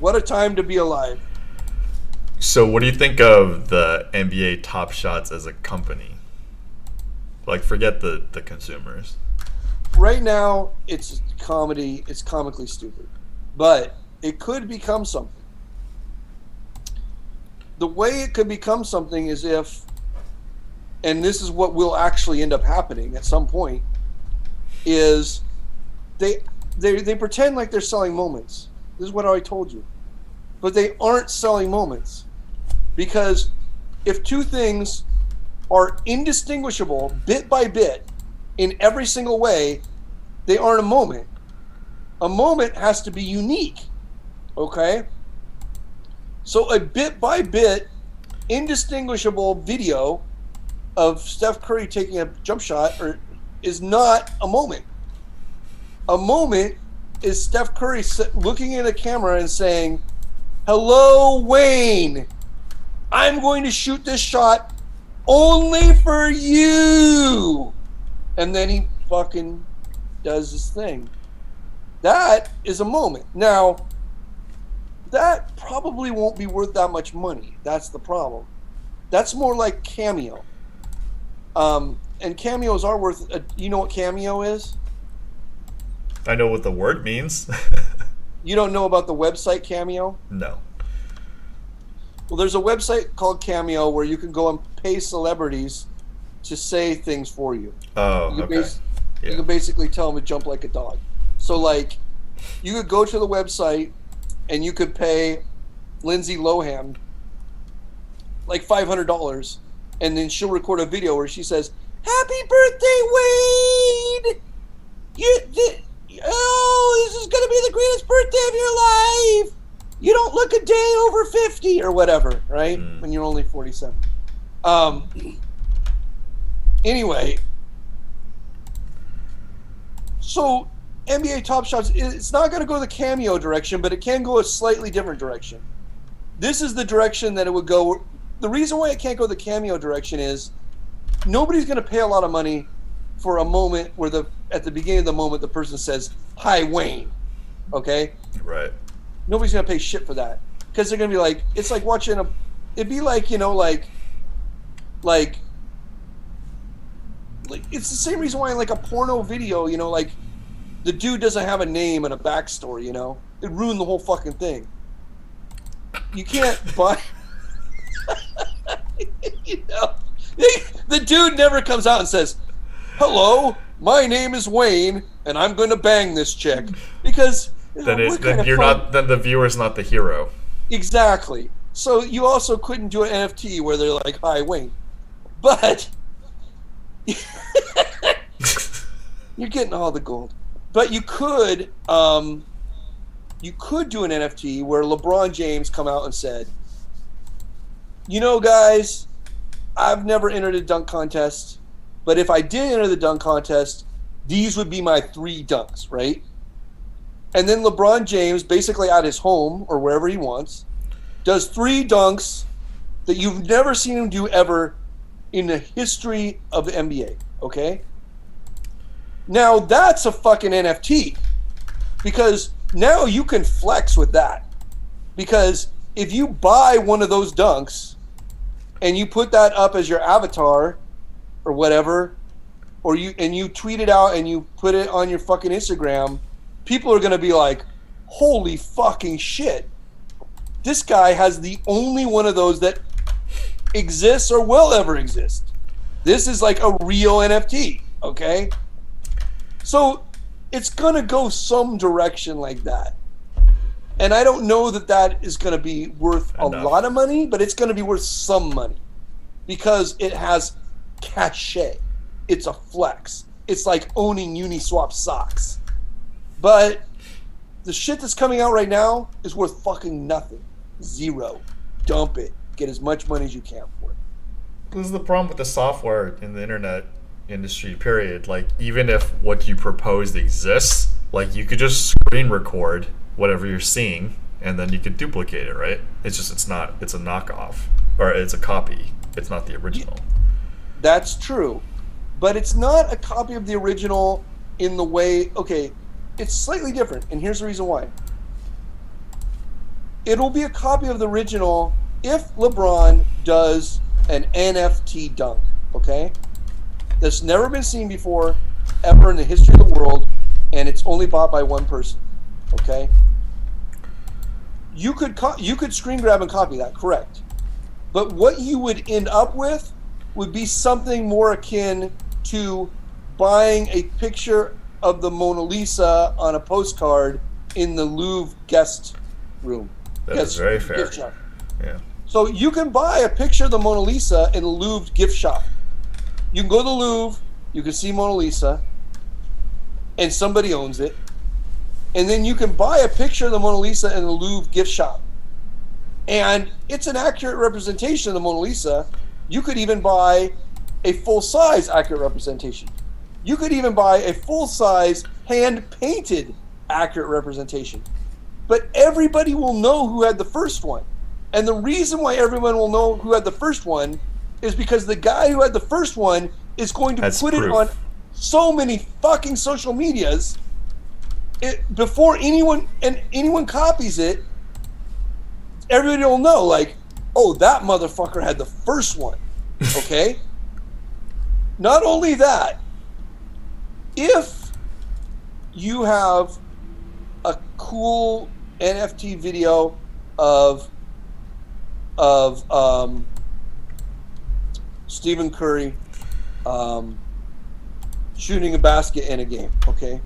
What a time to be alive. So what do you think of the NBA Top Shots as a company? Like, forget the consumers. Right now, it's comedy. It's comically stupid. But it could become something. The way it could become something is if, and this is what will actually end up happening at some point, is they pretend like they're selling moments. This is what I told you. But they aren't selling moments. Because if two things are indistinguishable bit by bit in every single way, they aren't a moment. A moment has to be unique. Okay? So a bit by bit, indistinguishable video of Steph Curry taking a jump shot is not a moment. A moment is Steph Curry looking at a camera and saying, hello, Wayne. I'm going to shoot this shot only for you. And then he fucking does his thing. That is a moment. Now, that probably won't be worth that much money. That's the problem. That's more like Cameo. And cameos are worth, you know what Cameo is? I know what the word means. You don't know about the website Cameo? No. Well, there's a website called Cameo where you can go and pay celebrities to say things for you. Oh, okay. You can basically tell them to jump like a dog. So, like, you could go to the website and you could pay Lindsay Lohan like $500, and then she'll record a video where she says, "Happy birthday, Wade! This is gonna be the greatest birthday of your life. You don't look a day over 50 or whatever, right? When you're only 47." Anyway, so NBA Top Shots, it's not going to go the Cameo direction, but it can go a slightly different direction. This is the direction that it would go. The reason why it can't go the Cameo direction is nobody's going to pay a lot of money for a moment where at the beginning of the moment the person says, "Hi, Wayne." Okay? Right. Nobody's going to pay shit for that. Because they're going to be like, it's like watching it'd be like, like it's the same reason why like a porno video, like the dude doesn't have a name and a backstory, it ruined the whole fucking thing. You can't buy the dude never comes out and says, "Hello, my name is Wayne and I'm going to bang this chick," because then the viewer's not the hero. Exactly. So you also couldn't do an NFT where they're like, "Hi, Wayne," but you're getting all the gold. But you could do an NFT where LeBron James come out and said, "Guys, I've never entered a dunk contest, but if I did enter the dunk contest, these would be my 3 dunks," right? And then LeBron James, basically at his home or wherever he wants, does 3 dunks that you've never seen him do ever in the history of the NBA, okay? Now that's a fucking NFT, because now you can flex with that. Because if you buy one of those dunks and you put that up as your avatar or whatever, or you tweet it out and you put it on your fucking Instagram, people are going to be like, holy fucking shit. This guy has the only one of those that exists or will ever exist. This is like a real NFT, okay? So it's going to go some direction like that. And I don't know that that is going to be worth a lot of money, but it's going to be worth some money because it has cachet. It's a flex. It's like owning Uniswap socks. But the shit that's coming out right now is worth fucking nothing. Zero. Dump it. Get as much money as you can for it. This is the problem with the software in the internet industry, period. Like, even if what you proposed exists, like, you could just screen record whatever you're seeing, and then you could duplicate it, right? It's just, it's a knockoff. Or it's a copy. It's not the original. That's true. But it's not a copy of the original in the way, okay, it's slightly different, and here's the reason why. It'll be a copy of the original if LeBron does an NFT dunk, okay? That's never been seen before, ever in the history of the world, and it's only bought by one person, okay? You could screen grab and copy that, correct. But what you would end up with would be something more akin to buying a picture of the Mona Lisa on a postcard in the Louvre guest room. That is very fair. Gift shop. Yeah. So you can buy a picture of the Mona Lisa in the Louvre gift shop. You can go to the Louvre, you can see Mona Lisa, and somebody owns it. And then you can buy a picture of the Mona Lisa in the Louvre gift shop. And it's an accurate representation of the Mona Lisa. You could even buy a full-size accurate representation. You could even buy a full-size hand-painted accurate representation. But everybody will know who had the first one. And the reason why everyone will know who had the first one is because the guy who had the first one is going to put it on so many fucking social medias before anyone copies it. Everybody will know, like, oh, that motherfucker had the first one. Okay? Not only that, if you have a cool NFT video of Stephen Curry shooting a basket in a game, okay?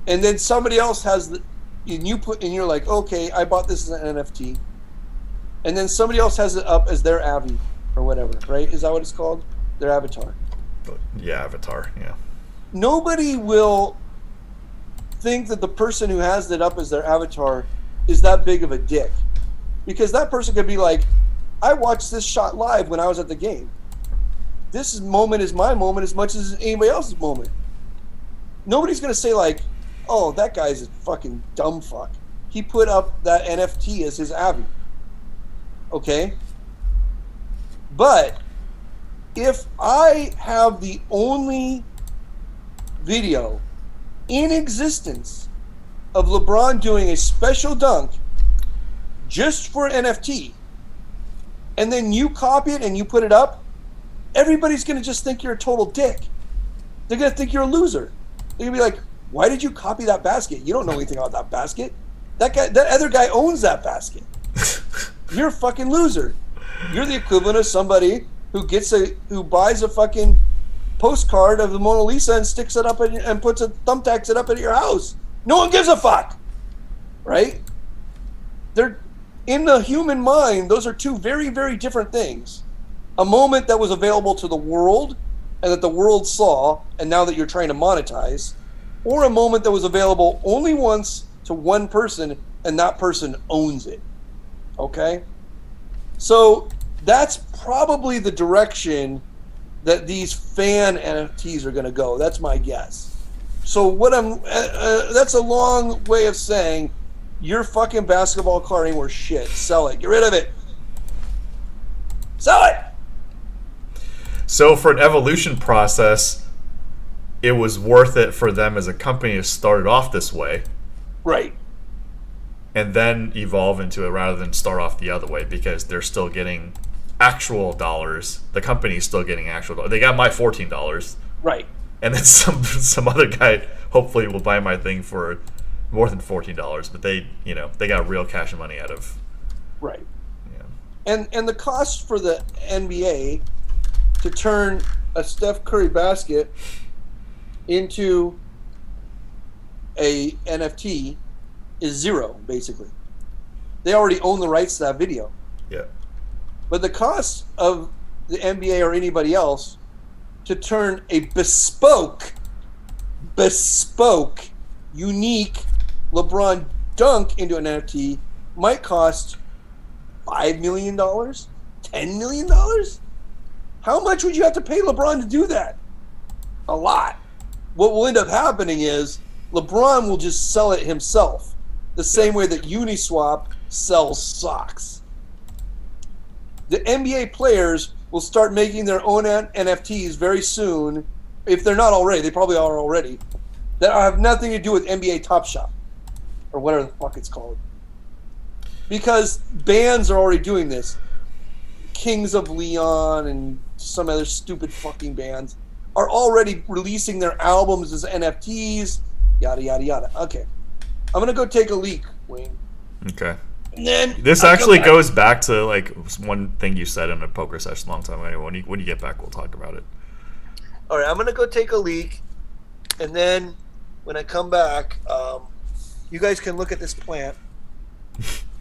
And then somebody else has and you're like, okay, I bought this as an NFT. And then somebody else has it up as their Avi or whatever, right? Is that what it's called? Their avatar. Yeah, avatar, yeah. Nobody will think that the person who has it up as their avatar is that big of a dick. Because that person could be like, I watched this shot live when I was at the game. This moment is my moment as much as anybody else's moment. Nobody's going to say like, oh, that guy's a fucking dumb fuck. He put up that NFT as his Avi. Okay? But if I have the only video in existence of LeBron doing a special dunk just for NFT, and then you copy it and you put it up, everybody's going to just think you're a total dick. They're going to think you're a loser. They're going to be like, why did you copy that basket? You don't know anything about that basket. That other guy owns that basket. You're a fucking loser. You're the equivalent of somebody who buys a fucking postcard of the Mona Lisa and sticks it up and puts a thumbtacks it up at your house. No one gives a fuck. Right? They're in the human mind, those are two very, very different things. A moment that was available to the world and that the world saw, and now that you're trying to monetize, or a moment that was available only once to one person and that person owns it. Okay? So that's probably the direction that these fan NFTs are going to go. That's my guess. So that's a long way of saying your fucking basketball card ain't worth shit. Sell it. Get rid of it. Sell it. So for an evolution process, it was worth it for them as a company to start it off this way. Right. And then evolve into it rather than start off the other way, because they're still getting actual dollars. The company's still getting actual dollars. They got my $14. Right. and then some other guy hopefully will buy my thing for more than $14, but they got real cash and money out of. Right. Yeah. And the cost for the NBA to turn a Steph Curry basket into a NFT is zero, basically. They already own the rights to that video. Yeah. But the cost of the NBA or anybody else to turn a bespoke, unique LeBron dunk into an NFT might cost $5 million, $10 million. How much would you have to pay LeBron to do that? A lot. What will end up happening is LeBron will just sell it himself, the same way that Uniswap sells socks. The NBA players will start making their own NFTs very soon, if they're not already. They probably are already. That have nothing to do with NBA Top Shop or whatever the fuck it's called. Because bands are already doing this. Kings of Leon and some other stupid fucking bands are already releasing their albums as NFTs, yada, yada, yada. Okay. I'm going to go take a leak, Wayne. Okay. And then This actually goes back to like one thing you said in a poker session a long time ago. When you get back, we'll talk about it. All right, I'm going to go take a leak. And then when I come back, you guys can look at this plant.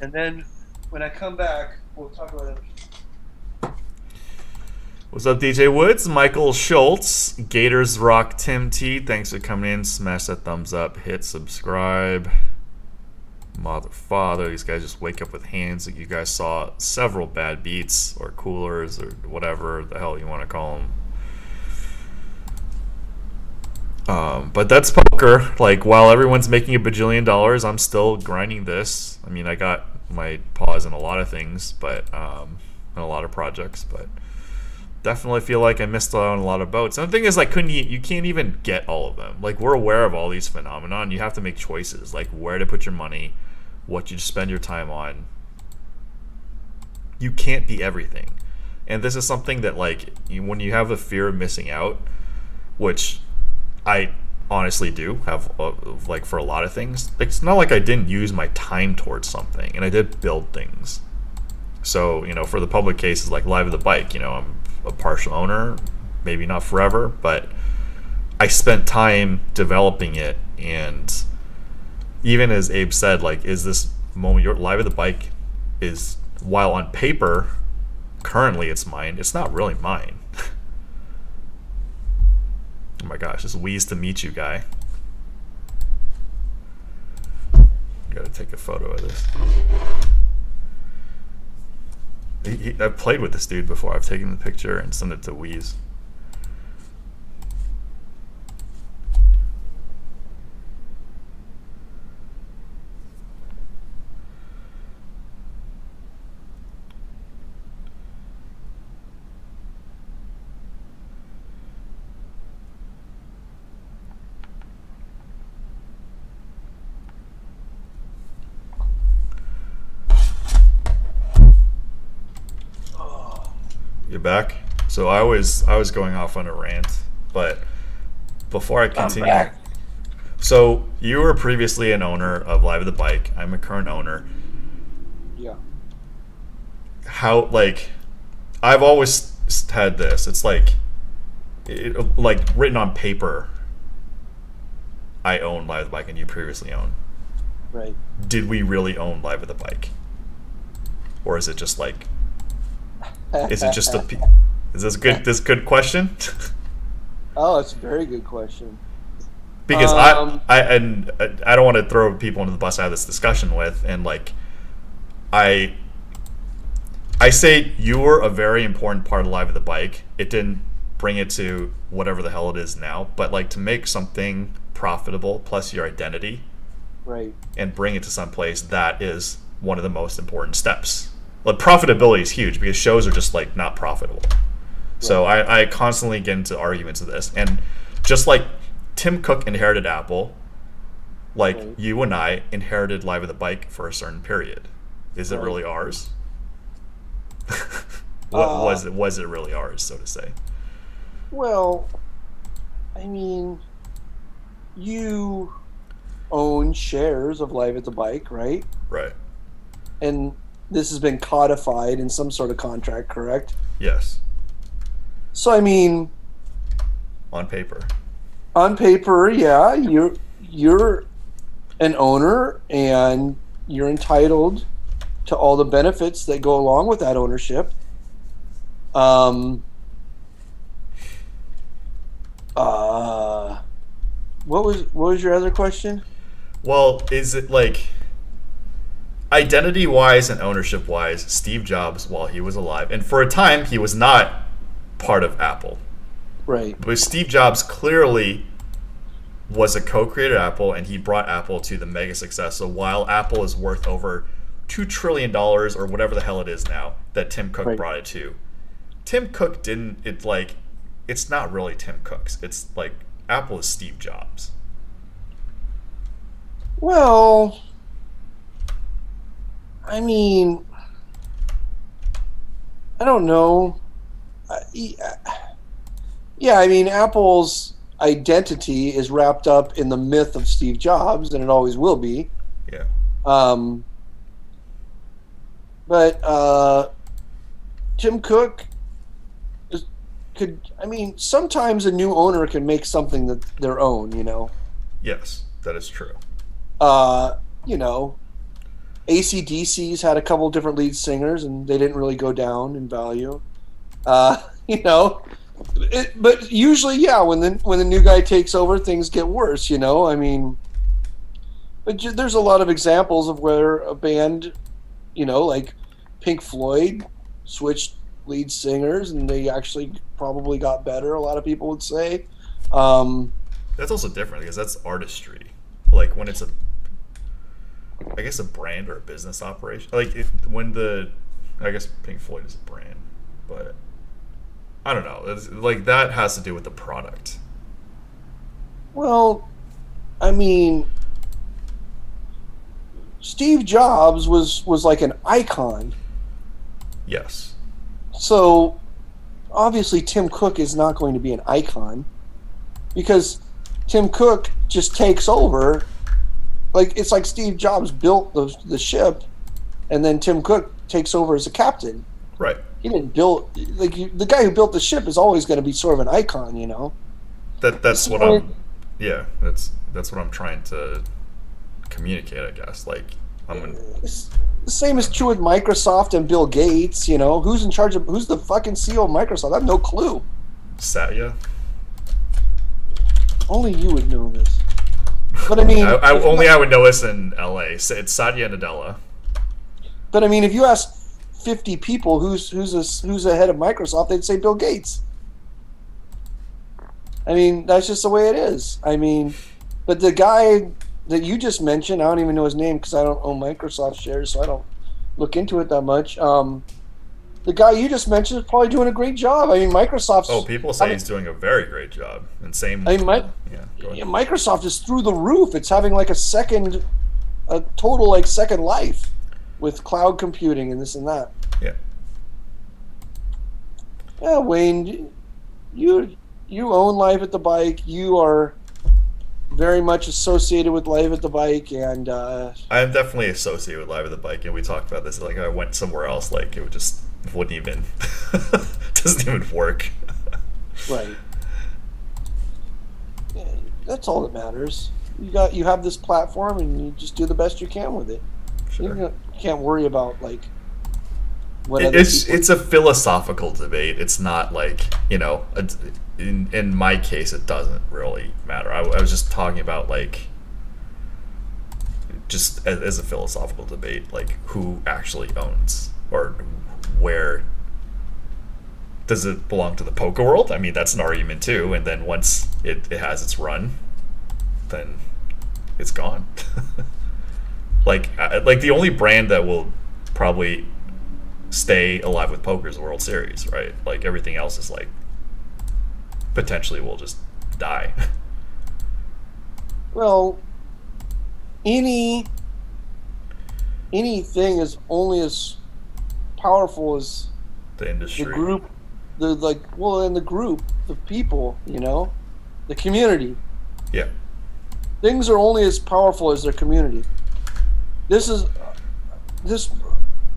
And then when I come back, we'll talk about it. What's up, DJ Woods? Michael Schultz, Gators Rock, Tim T. Thanks for coming in. Smash that thumbs up. Hit subscribe. Mother father, these guys just wake up with hands. Like you guys saw several bad beats or coolers or whatever the hell you want to call them. But that's poker. Like while everyone's making $1 bajillion, I'm still grinding this. I mean, I got my paws in a lot of things, but in a lot of projects, but definitely feel like I missed out on a lot of boats. And the thing is, like, you can't even get all of them. Like, we're aware of all these phenomenon. You have to make choices, like where to put your money, what you spend your time on. You can't be everything. And this is something that, like, when you have a fear of missing out, which I honestly do have, like, for a lot of things, it's not like I didn't use my time towards something, and I did build things. So, for the public cases like Live of the Bike, I'm a partial owner, maybe not forever, but I spent time developing it. And even as Abe said, like, is this moment your Live of the Bike is, while on paper currently it's mine, it's not really mine. Oh my gosh, this Wheeze to meet you guy. Gotta take a photo of this. I've played with this dude before. I've taken the picture and sent it to Wheeze. You're back. So I was going off on a rant, but before I continue, so you were previously an owner of Live of the Bike. I'm a current owner. Yeah. How, like, I've always had this. It's like, like written on paper. I own Live of the Bike, and you previously owned. Right. Did we really own Live of the Bike, or is it just like? Is it just is this good? This good question? Oh, it's a very good question. Because I don't want to throw people into the bus I have this discussion with, and like, I say you were a very important part of Live of the Bike. It didn't bring it to whatever the hell it is now, but like to make something profitable plus your identity, right, and bring it to some place, that is one of the most important steps. Like, profitability is huge because shows are just like not profitable. Right. So I constantly get into arguments of this, and just like Tim Cook inherited Apple, like right. You and I inherited Live of the Bike for a certain period. Is it really ours? Was it really ours, so to say? Well, I mean, you own shares of Live at the Bike, right? Right. And this has been codified in some sort of contract, correct? Yes. So I mean, On paper. on paper, yeah, you're an owner and you're entitled to all the benefits that go along with that ownership. What was your other question? Well, is it like identity wise and ownership wise, Steve Jobs, while he was alive, and for a time he was not part of Apple, Right. but Steve Jobs clearly was a co-creator of Apple, and he brought Apple to the mega success. So while Apple is worth over $2 trillion or whatever the hell it is now that Tim Cook Right. brought it to, Tim Cook didn't. It's like it's not really Tim Cook's. It's like Apple is Steve Jobs. Well, I mean, I don't know. Yeah, I mean, Apple's identity is wrapped up in the myth of Steve Jobs, and it always will be. Yeah. But Tim Cook sometimes a new owner can make something that their own, you know. Yes, that is true. You know, AC/DC's had a couple different lead singers, and they didn't really go down in value. You know, but usually, yeah, when the new guy takes over, things get worse. You know, I mean, but there's a lot of examples of where a band, you know, like Pink Floyd, switched lead singers, and they actually probably got better. A lot of people would say. That's also different because that's artistry. Like when it's I guess a brand or a business operation. Like I guess Pink Floyd is a brand, but I don't know. It's, like that has to do with the product. Well, I mean, Steve Jobs was like an icon. Yes. So obviously Tim Cook is not going to be an icon because Tim Cook just takes over. Like it's like Steve Jobs built the ship, and then Tim Cook takes over as a captain. Right. He didn't build the guy who built the ship is always going to be sort of an icon, you know. That's what I'm. Yeah, that's what I'm trying to communicate. I guess like It's the same is true with Microsoft and Bill Gates. You know, who's the fucking CEO of Microsoft? I have no clue. Satya. Only you would know this. But I mean, I would know this in L.A. It's Satya Nadella. But I mean, if you ask 50 people who's the head of Microsoft, they'd say Bill Gates. I mean, that's just the way it is. I mean, but the guy that you just mentioned, I don't even know his name because I don't own Microsoft shares, so I don't look into it that much. The guy you just mentioned is probably doing a great job. I mean, Microsoft's... Oh, people say he's doing a very great job. And same... I mean, Microsoft is through the roof. It's having like a total second life with cloud computing and this and that. Yeah. Yeah, Wayne, you own Live at the Bike. You are very much associated with Live at the Bike, and I am definitely associated with Live at the Bike, and we talked about this. Like, I went somewhere else, like it wouldn't even doesn't even work. Right. Yeah, that's all that matters. You have this platform, and you just do the best you can with it. Sure. You can't worry about like what it's a philosophical debate. It's not like, you know, in my case it doesn't really matter. I was just talking about like just as a philosophical debate, like who actually owns or where does it belong to the poker world? I mean, that's an argument too, and then once it has its run, then it's gone. like the only brand that will probably stay alive with poker is the World Series, right? Like everything else is like potentially will just die. Well, anything is only as powerful as The industry. the group, the group, the people, you know. The community. Yeah. Things are only as powerful as their community. This.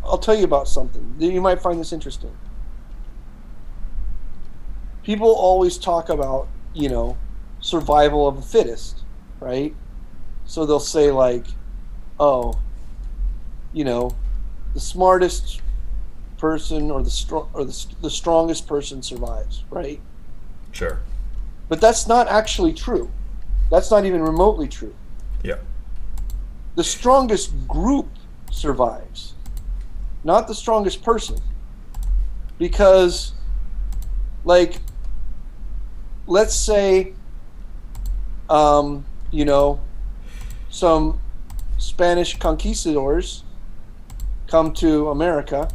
I'll tell you about something. You might find this interesting. People always talk about, survival of the fittest, right? So they'll say like, oh, the smartest person or the strongest person survives, right? Sure. But that's not actually true. That's not even remotely true. Yeah. The strongest group survives, not the strongest person. Because, like, let's say, some Spanish conquistadors come to America,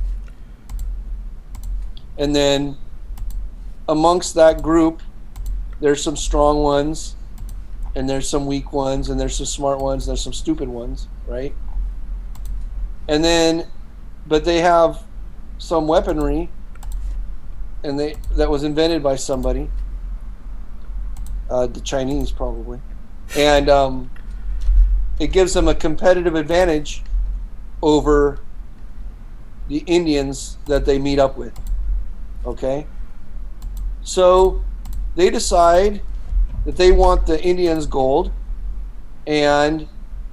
and then amongst that group, there's some strong ones, and there's some weak ones, and there's some smart ones, and there's some stupid ones, right? And then, but they have some weaponry, and that was invented by somebody, the Chinese probably, and it gives them a competitive advantage over the Indians that they meet up with. Okay, so they decide that they want the Indians' gold, and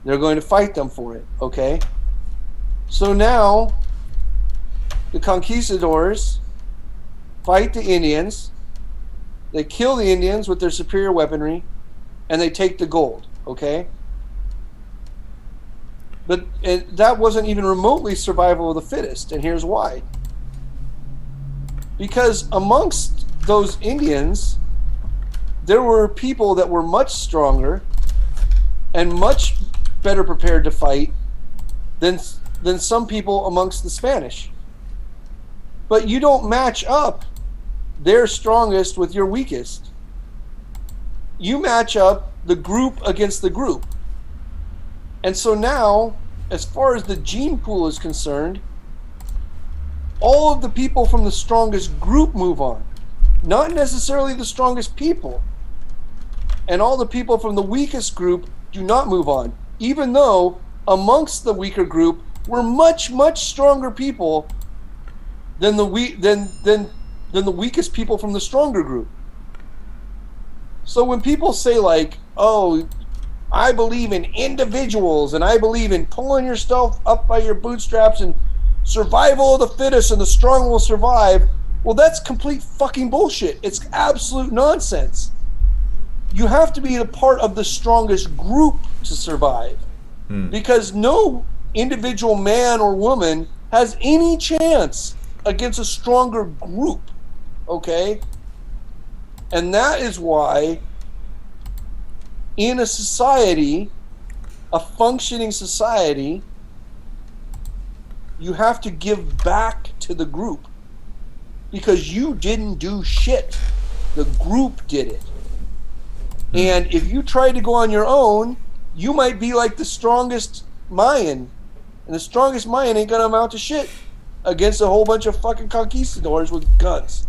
they're going to fight them for it. Okay, so now the conquistadors fight the Indians, they kill the Indians with their superior weaponry, and they take the gold. Okay, but that wasn't even remotely survival of the fittest, and here's why. Because amongst those Indians, there were people that were much stronger and much better prepared to fight than some people amongst the Spanish. But you don't match up their strongest with your weakest. You match up the group against the group. And so now, as far as the gene pool is concerned, all of the people from the strongest group move on, not necessarily the strongest people. And all the people from the weakest group do not move on, even though amongst the weaker group were much, much stronger people than the weakest people from the stronger group. So when people say like, oh, I believe in individuals and I believe in pulling yourself up by your bootstraps and survival of the fittest and the strong will survive, well, that's complete fucking bullshit. It's absolute nonsense. You have to be a part of the strongest group to survive. Because no individual man or woman has any chance against a stronger group. Okay? And that is why in a society, a functioning society, you have to give back to the group. Because you didn't do shit. The group did it. And if you try to go on your own, you might be like the strongest Mayan. And the strongest Mayan ain't gonna amount to shit against a whole bunch of fucking conquistadors with guns,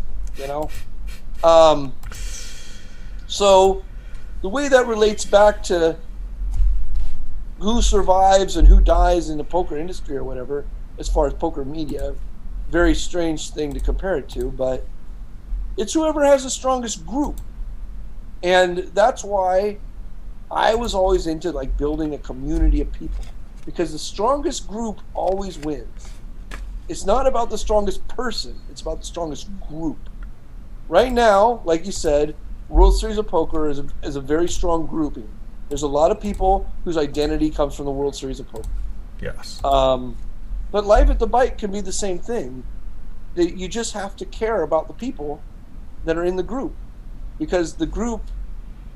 So the way that relates back to who survives and who dies in the poker industry or whatever, as far as poker media, very strange thing to compare it to, but it's whoever has the strongest group. And that's why I was always into like building a community of people, because the strongest group always wins. It's not about the strongest person, it's about the strongest group. Right now, like you said, World Series of Poker is a very strong grouping. There's a lot of people whose identity comes from the World Series of Poker. Yes. But life at the bike can be the same thing. You just have to care about the people that are in the group, because the group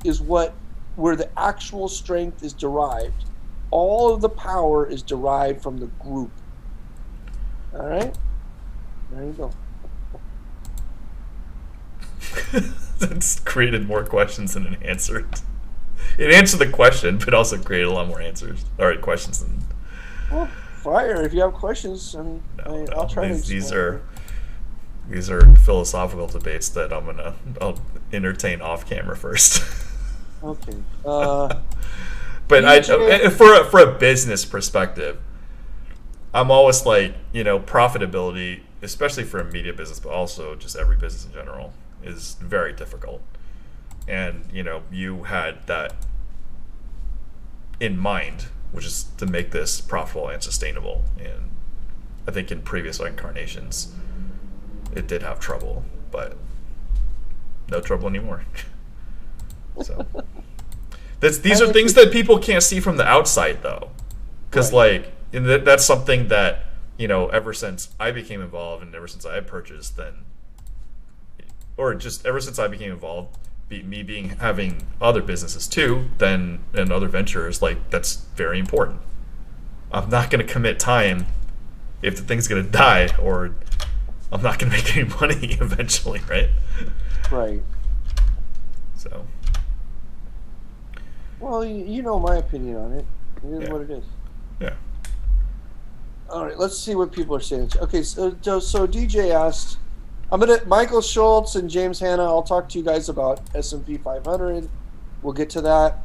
is where the actual strength is derived. All of the power is derived from the group. All right? There you go. That's created more questions than it answered. It answered the question, but also created a lot more answers. All right, questions than. Well, fire. If you have questions, I'll try to. These are. These are philosophical debates that I'll entertain off camera first. Okay. But DJ for a business perspective, I'm always like, profitability, especially for a media business, but also just every business in general, is very difficult. And, you had that in mind, which is to make this profitable and sustainable. And I think in previous incarnations, it did have trouble, but no trouble anymore. So these are things that people can't see from the outside, though, because that's something that ever since I became involved and ever since I purchased, or just ever since I became involved, having other businesses too, and other ventures, like, that's very important. I'm not going to commit time if the thing's going to die, or I'm not going to make any money eventually, right? Right. So. Well, you know my opinion on it. It is what it is. Yeah. All right, let's see what people are saying. Okay, so DJ asked, Michael Schultz and James Hanna, I'll talk to you guys about S&P 500. We'll get to that.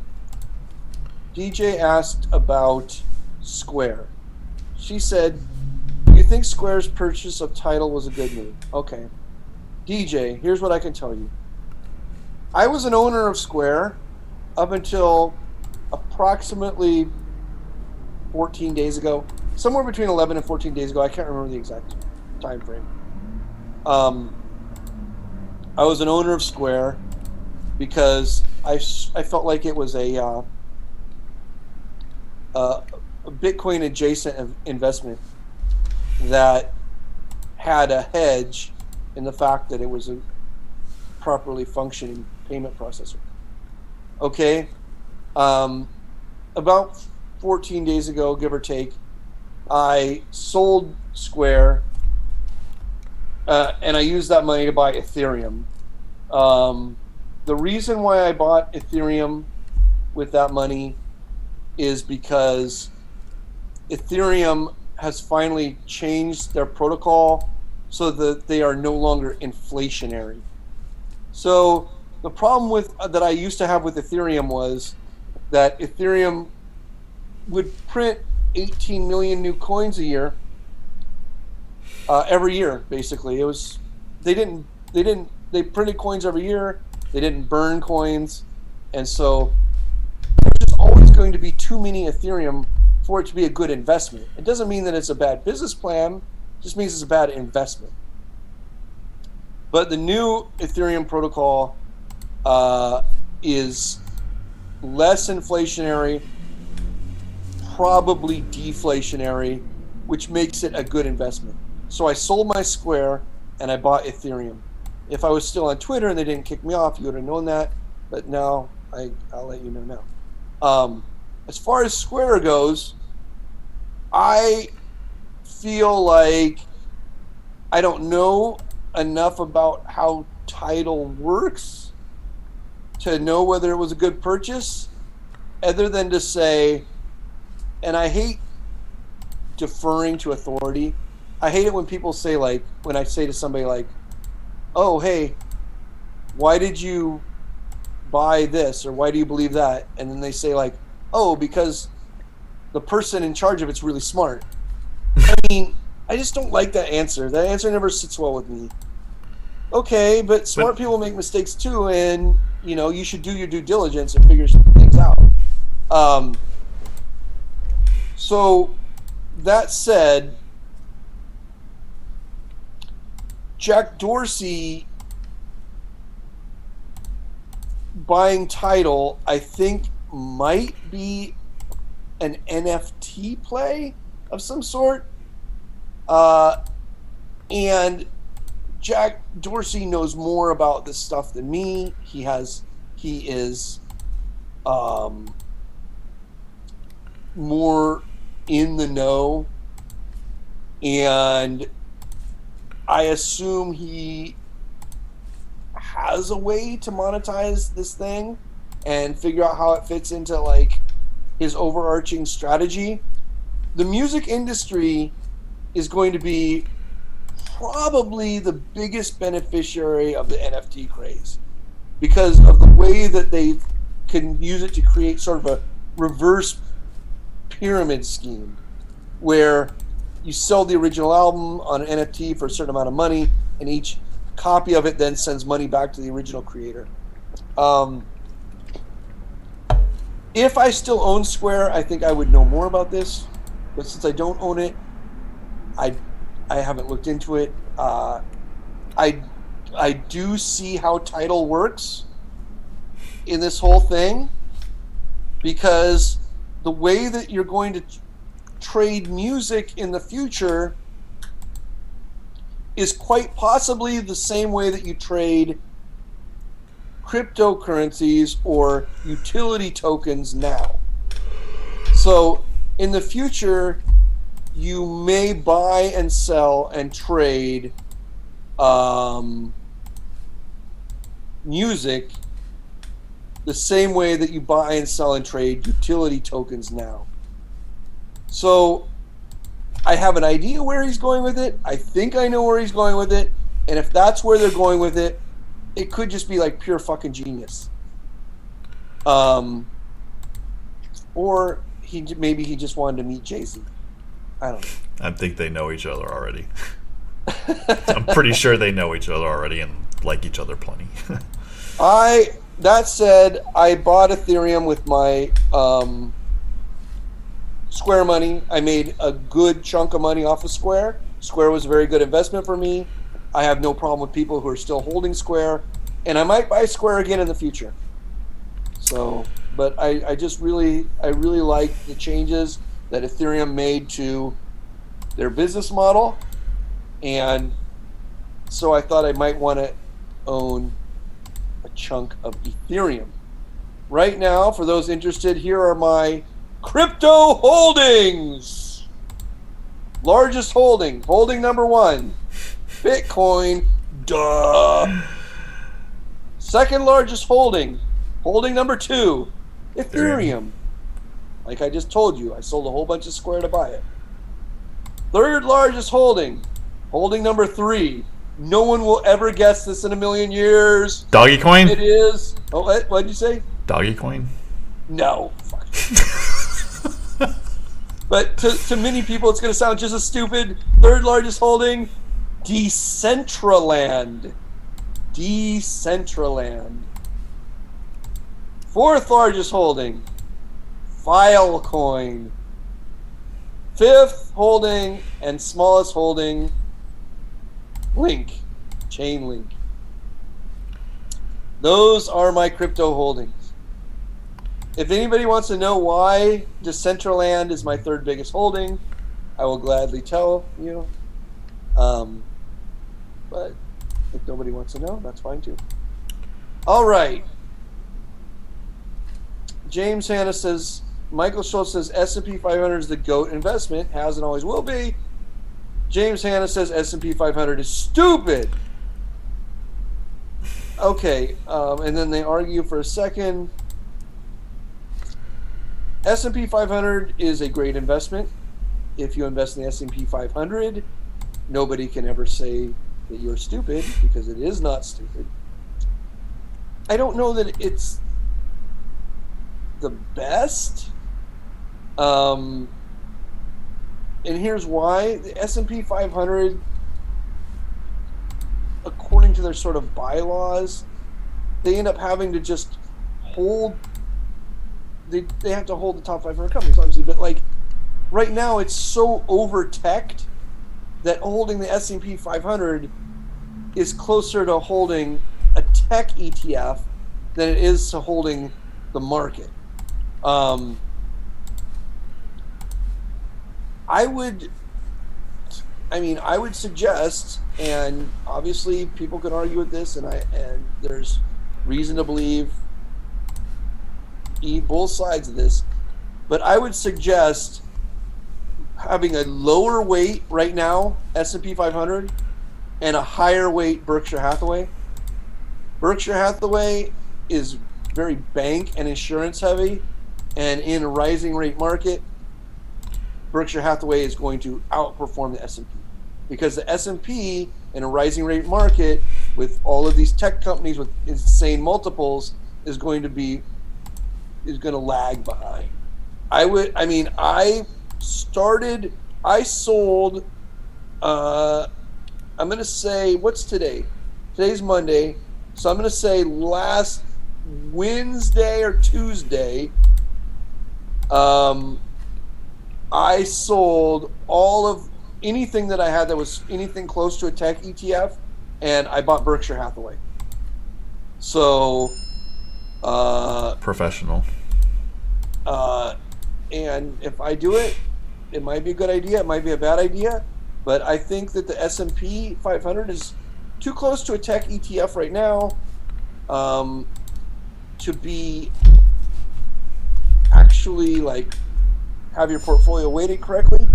DJ asked about Square. She said, do you think Square's purchase of Tidal was a good move? Okay. DJ, here's what I can tell you. I was an owner of Square up until approximately 14 days ago. Somewhere between 11 and 14 days ago. I can't remember the exact time frame. I was an owner of Square because I felt like it was a Bitcoin adjacent investment that had a hedge in the fact that it was a properly functioning payment processor. Okay, about 14 days ago, give or take, I sold Square, and I used that money to buy Ethereum. The reason why I bought Ethereum with that money is because Ethereum has finally changed their protocol so that they are no longer inflationary. So the problem that I used to have with Ethereum was that Ethereum would print 18 million new coins a year, every year. Basically, they printed coins every year. They didn't burn coins, and so there's just always going to be too many Ethereum for it to be a good investment. It doesn't mean that it's a bad business plan. It just means it's a bad investment. But the new Ethereum protocol is less inflationary, probably deflationary, which makes it a good investment. So I sold my Square and I bought Ethereum. If I was still on Twitter and they didn't kick me off, you would have known that. But now I'll let you know now. As far as Square goes, I feel like I don't know enough about how Tidal works to know whether it was a good purchase, other than to say, and I hate deferring to authority. I hate it when people say, like, when I say to somebody like, oh, hey, why did you buy this, or why do you believe that? And then they say, like, oh, because the person in charge of it's really smart. I mean, I just don't like that answer. That answer never sits well with me. Okay, but smart people make mistakes too, and you should do your due diligence and figure things out. So that said, Jack Dorsey buying Tidal, I think, might be an NFT play of some sort. And Jack Dorsey knows more about this stuff than me. He is more in the know, and I assume he has a way to monetize this thing and figure out how it fits into, like, his overarching strategy. The music industry is going to be probably the biggest beneficiary of the NFT craze because of the way that they can use it to create sort of a reverse pyramid scheme where you sell the original album on an NFT for a certain amount of money, and each copy of it then sends money back to the original creator. If I still own Square, I think I would know more about this, but since I don't own it, I haven't looked into it. I do see how Tidal works in this whole thing, because the way that you're going to trade music in the future is quite possibly the same way that you trade cryptocurrencies or utility tokens now. So in the future, you may buy and sell and trade music the same way that you buy and sell and trade utility tokens now. So I have an idea where he's going with it. I think I know where he's going with it. And if that's where they're going with it, it could just be like pure fucking genius. Or maybe he just wanted to meet Jay-Z. I don't know. I think they know each other already. I'm pretty sure they know each other already and like each other plenty. That said, I bought Ethereum with my Square money. I made a good chunk of money off of Square. Square was a very good investment for me. I have no problem with people who are still holding Square, and I might buy Square again in the future. So, but I really like the changes that Ethereum made to their business model, and so I thought I might want to own a chunk of Ethereum. Right now, for those interested, here are my crypto holdings. Largest holding number 1, Bitcoin. Duh. Second largest holding number 2, Ethereum. Like I just told you, I sold a whole bunch of Square to buy it. Third largest holding number 3. No one will ever guess this in a million years. Doggy coin? It is. Oh, what did you say? Doggy coin? No. Fuck. But to many people, it's going to sound just as stupid. Third largest holding, Decentraland. Fourth largest holding, Filecoin. Fifth holding and smallest holding, Chainlink. Those are my crypto holdings. If anybody wants to know why Decentraland is my third biggest holding, I will gladly tell you. But if nobody wants to know, that's fine too. All right. James Hanna says, Michael Schultz says S&P 500 is the GOAT investment, has and always will be. James Hanna says S&P 500 is stupid. Okay, and then they argue for a second. S&P 500 is a great investment. If you invest in the S&P 500, nobody can ever say that you're stupid, because it is not stupid. I don't know that it's the best. And here's why. The S&P 500, according to their sort of bylaws, they end up having to just hold, they have to hold the top 500 companies, obviously, but like right now it's so over-teched that holding the S&P 500 is closer to holding a tech ETF than it is to holding the market. I would suggest, and obviously people can argue with this, and there's reason to believe both sides of this, but I would suggest having a lower weight right now, S&P 500, and a higher weight Berkshire Hathaway. Berkshire Hathaway is very bank and insurance heavy, and in a rising rate market, Berkshire Hathaway is going to outperform the S&P. because the S&P in a rising rate market with all of these tech companies with insane multiples is going to lag behind. I sold, I'm going to say, what's today? Today's Monday. So I'm going to say last Wednesday or Tuesday, I sold all of anything that I had that was anything close to a tech ETF, and I bought Berkshire Hathaway. So, Professional. And if I do it, it might be a good idea. It might be a bad idea. But I think that the S&P 500 is too close to a tech ETF right now to be actually like have your portfolio weighted correctly.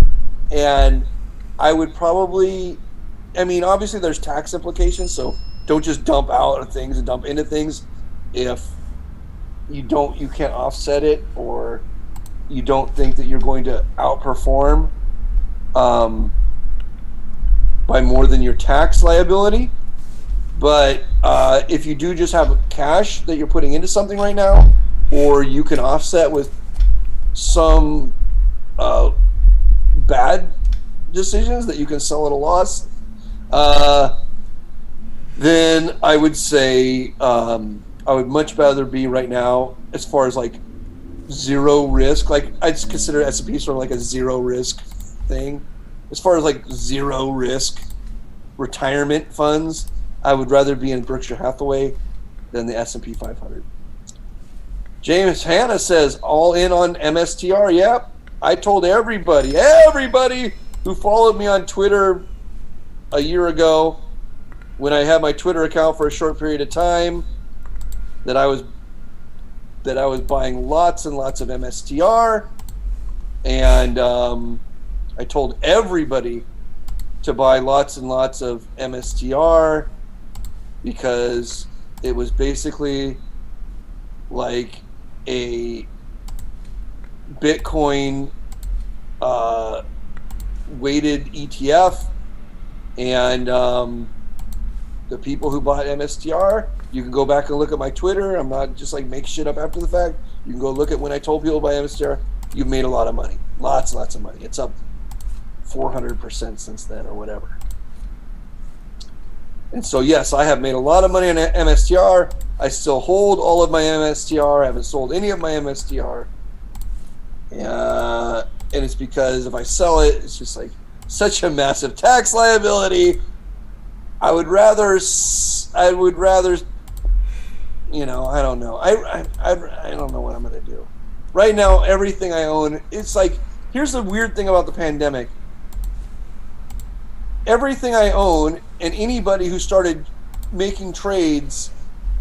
And I would probably, obviously there's tax implications, so don't just dump out of things and dump into things if you can't offset it, or you don't think that you're going to outperform by more than your tax liability. But if you do just have cash that you're putting into something right now, or you can offset with some bad decisions that you can sell at a loss, then I would say I would much rather be right now, as far as like zero risk. Like I'd consider S&P sort of like a zero risk thing. As far as like zero risk retirement funds, I would rather be in Berkshire Hathaway than the S&P 500. James Hanna says, all in on MSTR. Yep. I told everybody who followed me on Twitter a year ago, when I had my Twitter account for a short period of time, that I was buying lots and lots of MSTR, and I told everybody to buy lots and lots of MSTR because it was basically like a Bitcoin weighted ETF, and the people who bought MSTR, you can go back and look at my Twitter. I'm not just like make shit up after the fact. You can go look at when I told people to buy MSTR. You've made a lot of money, lots of money. It's up 400% since then, or whatever. And so yes, I have made a lot of money on MSTR. I still hold all of my MSTR. I haven't sold any of my MSTR. And it's because if I sell it, it's just like such a massive tax liability. I would rather, I don't know. I don't know what I'm going to do. Right now, everything I own, it's like, here's the weird thing about the pandemic. Everything I own, and anybody who started making trades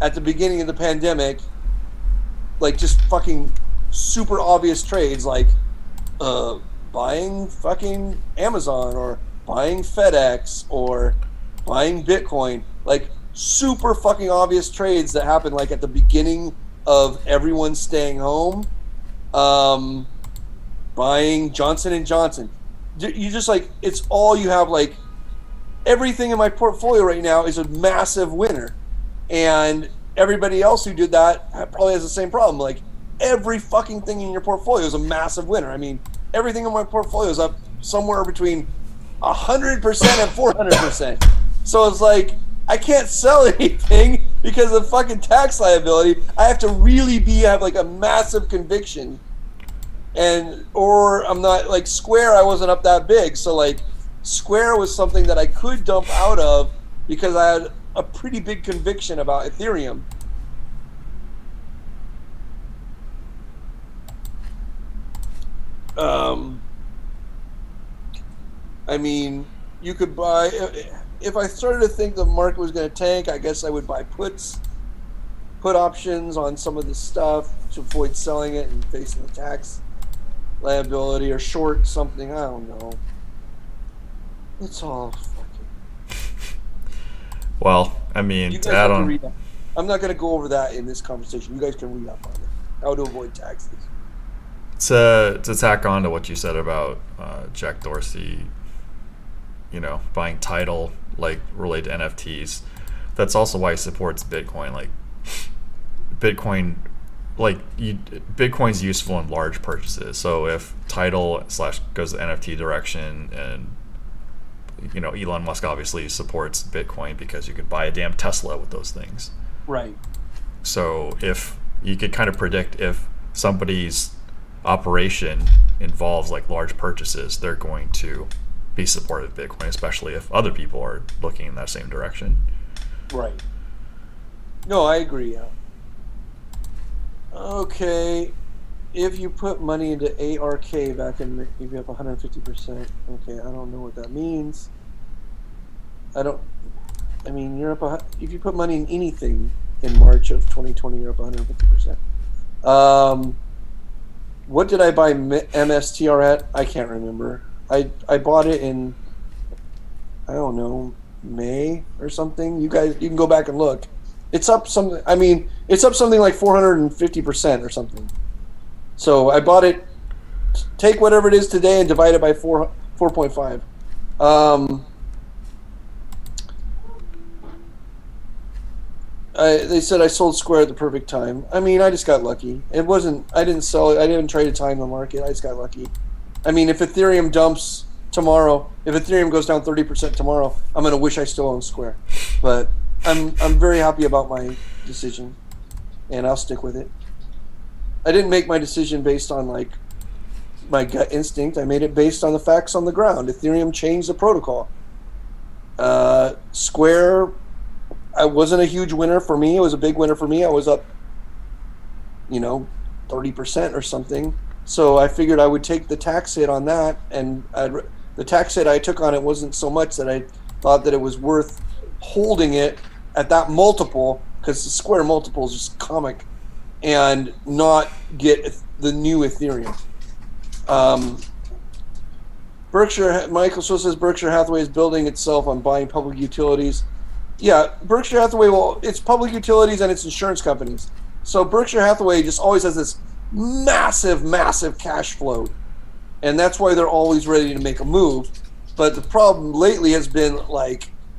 at the beginning of the pandemic, like just fucking super obvious trades, like buying fucking Amazon, or buying FedEx, or buying Bitcoin, like super fucking obvious trades that happened like at the beginning of everyone staying home. Buying Johnson & Johnson. You just like, it's all you have. Like everything in my portfolio right now is a massive winner. And everybody else who did that probably has the same problem. Like every fucking thing in your portfolio is a massive winner. I mean, everything in my portfolio is up somewhere between 100% and 400%. So it's like, I can't sell anything because of fucking tax liability. I have to really have like a massive conviction, or I'm not like Square. I wasn't up that big, so like Square was something that I could dump out of because I had a pretty big conviction about Ethereum. I mean, you could buy. If I started to think the market was going to tank, I guess I would buy put options on some of the stuff to avoid selling it and facing the tax liability, or short something. I don't know. It's all fucking. Well, I mean, You guys to add have to on, read up. I'm not going to go over that in this conversation. You guys can read up on it. How to avoid taxes. to tack on to what you said about Jack Dorsey, buying title like related to NFTs. That's also why he supports Bitcoin. Like Bitcoin, Bitcoin's useful in large purchases. So if title / goes the NFT direction, and Elon Musk obviously supports Bitcoin because you could buy a damn Tesla with those things. Right. So if you could kind of predict if somebody's operation involves like large purchases, they're going to be supportive of Bitcoin, especially if other people are looking in that same direction. Right. No, I agree. Yeah. Okay. If you put money into ARK back in, you'd be up 150%. Okay, I don't know what that means. You're up. If you put money in anything in March of 2020, you're up 150%. What did I buy MSTR at? I can't remember. I bought it in, I don't know, May or something. You can go back and look. It's up something. It's up something like 450% or something. So I bought it. Take whatever it is today and divide it by 4.5. They said I sold Square at the perfect time. I just got lucky. I didn't sell it. I didn't trade a time the market. I just got lucky. If Ethereum dumps tomorrow, if Ethereum goes down 30% tomorrow, I'm going to wish I still own Square. But I'm very happy about my decision, and I'll stick with it. I didn't make my decision based on my gut instinct. I made it based on the facts on the ground. Ethereum changed the protocol. Square, I wasn't a huge winner for me. It was a big winner for me. I was up, 30% or something. So I figured I would take the tax hit on that, and the tax hit I took on it wasn't so much that I thought that it was worth holding it at that multiple, because the Square multiple is just comic, and not get the new Ethereum. Michael still says Berkshire Hathaway is building itself on buying public utilities. Yeah, Berkshire Hathaway, it's public utilities and it's insurance companies. So Berkshire Hathaway just always has this massive cash flow. And that's why they're always ready to make a move. But the problem lately has been,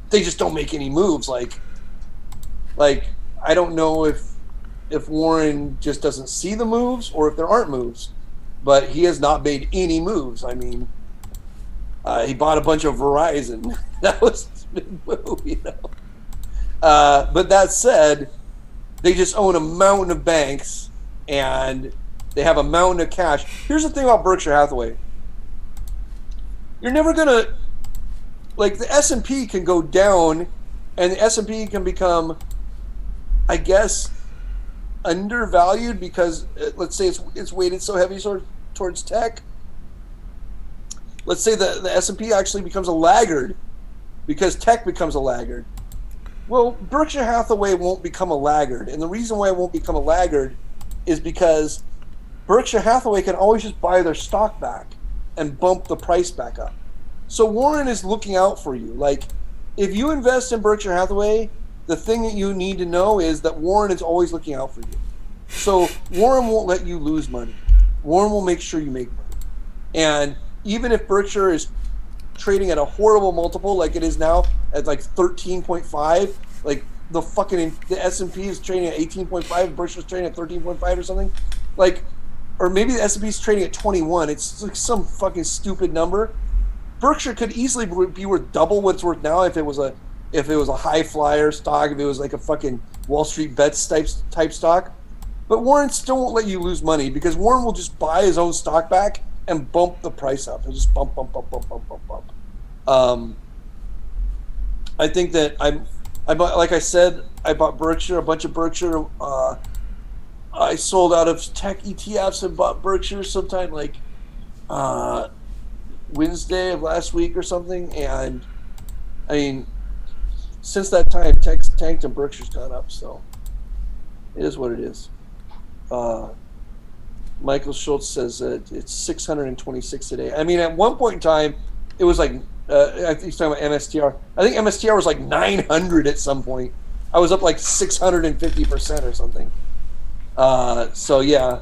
they just don't make any moves. I don't know if Warren just doesn't see the moves or if there aren't moves. But he has not made any moves. He bought a bunch of Verizon. That was his big move, But that said, they just own a mountain of banks and they have a mountain of cash. Here's the thing about Berkshire Hathaway. You're never going to, the S&P can go down and the S&P can become, I guess, undervalued because, let's say it's weighted so heavy towards tech. Let's say the S&P actually becomes a laggard because tech becomes a laggard. Well, Berkshire Hathaway won't become a laggard. And the reason why it won't become a laggard is because Berkshire Hathaway can always just buy their stock back and bump the price back up. So Warren is looking out for you. If you invest in Berkshire Hathaway, the thing that you need to know is that Warren is always looking out for you. So Warren won't let you lose money. Warren will make sure you make money. And even if Berkshire is trading at a horrible multiple like it is now at 13.5, the S&P is trading at 18.5, Berkshire's trading at 13.5 or something, or maybe the S&P is trading at 21. It's some fucking stupid number. Berkshire could easily be worth double what it's worth now if it was a high flyer stock, if it was a fucking Wall Street Bets type stock. But Warren still won't let you lose money because Warren will just buy his own stock back and bump the price up. He'll just bump. I think that I bought, like I said, I bought Berkshire, a bunch of Berkshire. I sold out of tech ETFs and bought Berkshire sometime Wednesday of last week or something. And since that time, tech's tanked and Berkshire's gone up. So it is what it is. Michael Schultz says that it's 626 today. At one point in time, it was I think he's talking about MSTR. I think MSTR was 900 at some point. I was up 650% or something. So yeah,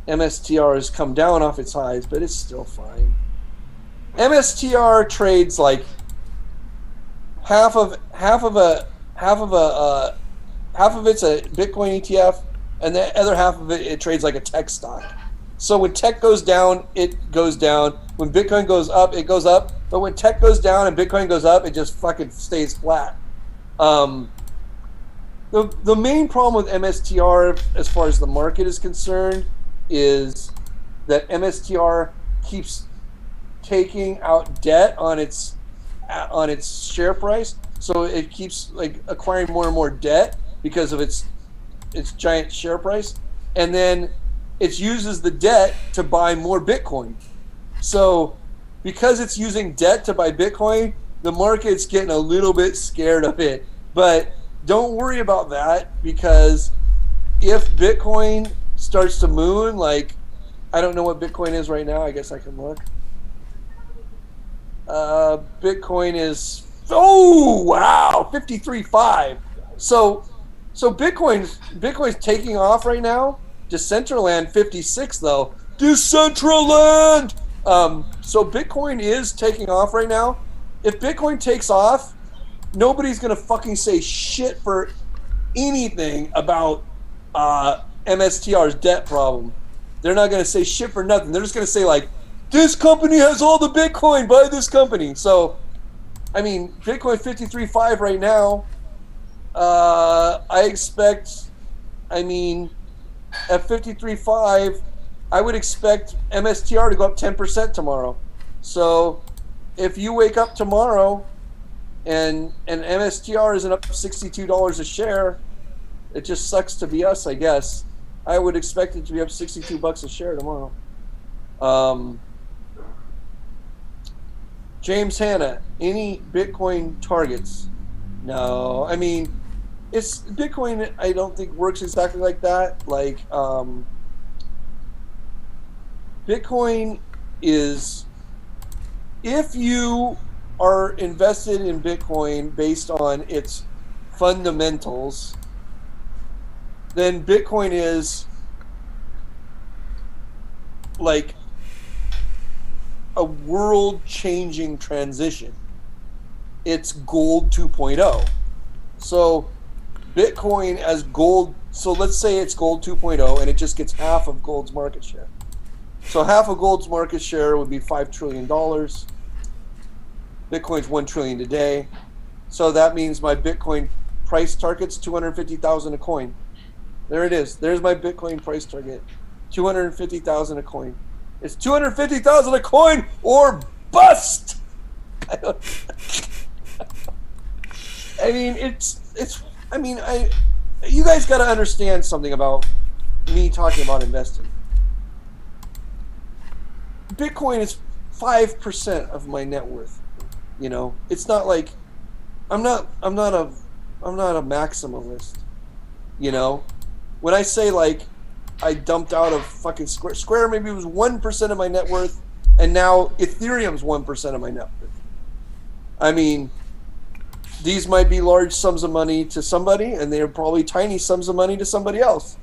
MSTR has come down off its highs, but it's still fine. MSTR trades like half of it's a Bitcoin ETF, and the other half of it trades like a tech stock. So when tech goes down, it goes down. When Bitcoin goes up, it goes up. But when tech goes down and Bitcoin goes up, it just fucking stays flat. The main problem with MSTR, as far as the market is concerned, is that MSTR keeps taking out debt on its share price, so it keeps like acquiring more and more debt because of its giant share price, and then it uses the debt to buy more Bitcoin. So because it's using debt to buy Bitcoin, the market's getting a little bit scared of it. But don't worry about that, because if Bitcoin starts to moon, like, I don't know what Bitcoin is right now. I guess I can look. Bitcoin is, oh wow, 53.5. So Bitcoin's taking off right now. Decentraland 56 though. Decentraland. So Bitcoin is taking off right now. If Bitcoin takes off, nobody's gonna fucking say shit for anything about MSTR's debt problem. They're not gonna say shit for nothing. They're just gonna say like, this company has all the Bitcoin, buy this company. So, I mean, Bitcoin 53.5 right now. I expect, I mean, at 53.5, I would expect MSTR to go up 10% tomorrow. So, if you wake up tomorrow and MSTR isn't up $62 a share, it just sucks to be us, I guess. I would expect it to be up $62 a share tomorrow. James Hanna, any Bitcoin targets? No, I mean, it's Bitcoin. I don't think works exactly like that. Like, Bitcoin is, if you are invested in Bitcoin based on its fundamentals, then Bitcoin is like a world-changing transition. It's gold 2.0. So Bitcoin as gold, so let's say it's gold 2.0 and it just gets half of gold's market share. So half of gold's market share would be $5 trillion. Bitcoin's $1 trillion today. So that means my Bitcoin price target's $250,000 a coin. There it is. There's my Bitcoin price target. $250,000 a coin. It's $250,000 a coin or bust. I mean, you guys got to understand something about me talking about investing. Bitcoin is 5% of my net worth. You know, it's not like I'm not a maximalist. You know, when I say like I dumped out of fucking Square maybe it was 1% of my net worth, and now Ethereum's 1% of my net worth. I mean, these might be large sums of money to somebody, and they're probably tiny sums of money to somebody else.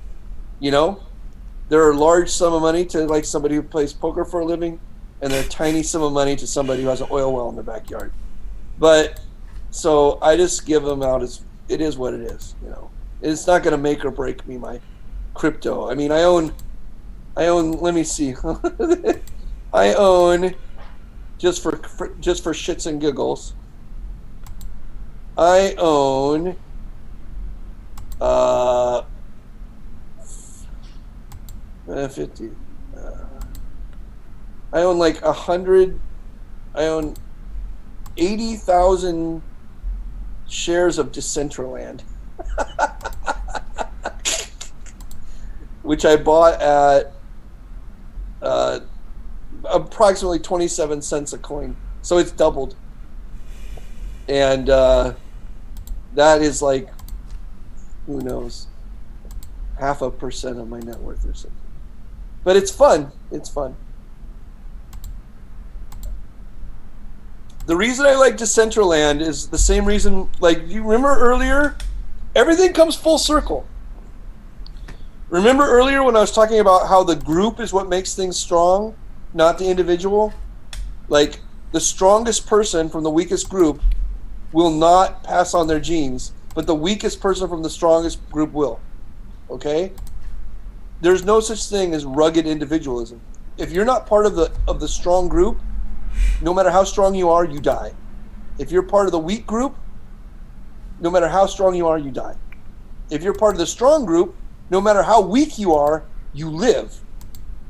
You know, there are large sum of money to like somebody who plays poker for a living, and they're a tiny sum of money to somebody who has an oil well in their backyard. But so I just give them out as it is what it is. You know, it's not going to make or break me my crypto. I mean, I own. Let me see. I own just for shits and giggles. I own 50. I own like 100. I own 80,000 shares of Decentraland, which I bought at approximately 27 cents a coin. So it's doubled. And that is like, who knows, 0.5% of my net worth or something. But it's fun. It's fun. The reason I like Decentraland is the same reason, like, you remember earlier? Everything comes full circle. Remember earlier when I was talking about how the group is what makes things strong, not the individual? Like, the strongest person from the weakest group will not pass on their genes, but the weakest person from the strongest group will. Okay? There's no such thing as rugged individualism. If you're not part of the strong group, no matter how strong you are, you die. If you're part of the weak group, no matter how strong you are, you die. If you're part of the strong group, no matter how weak you are, you live.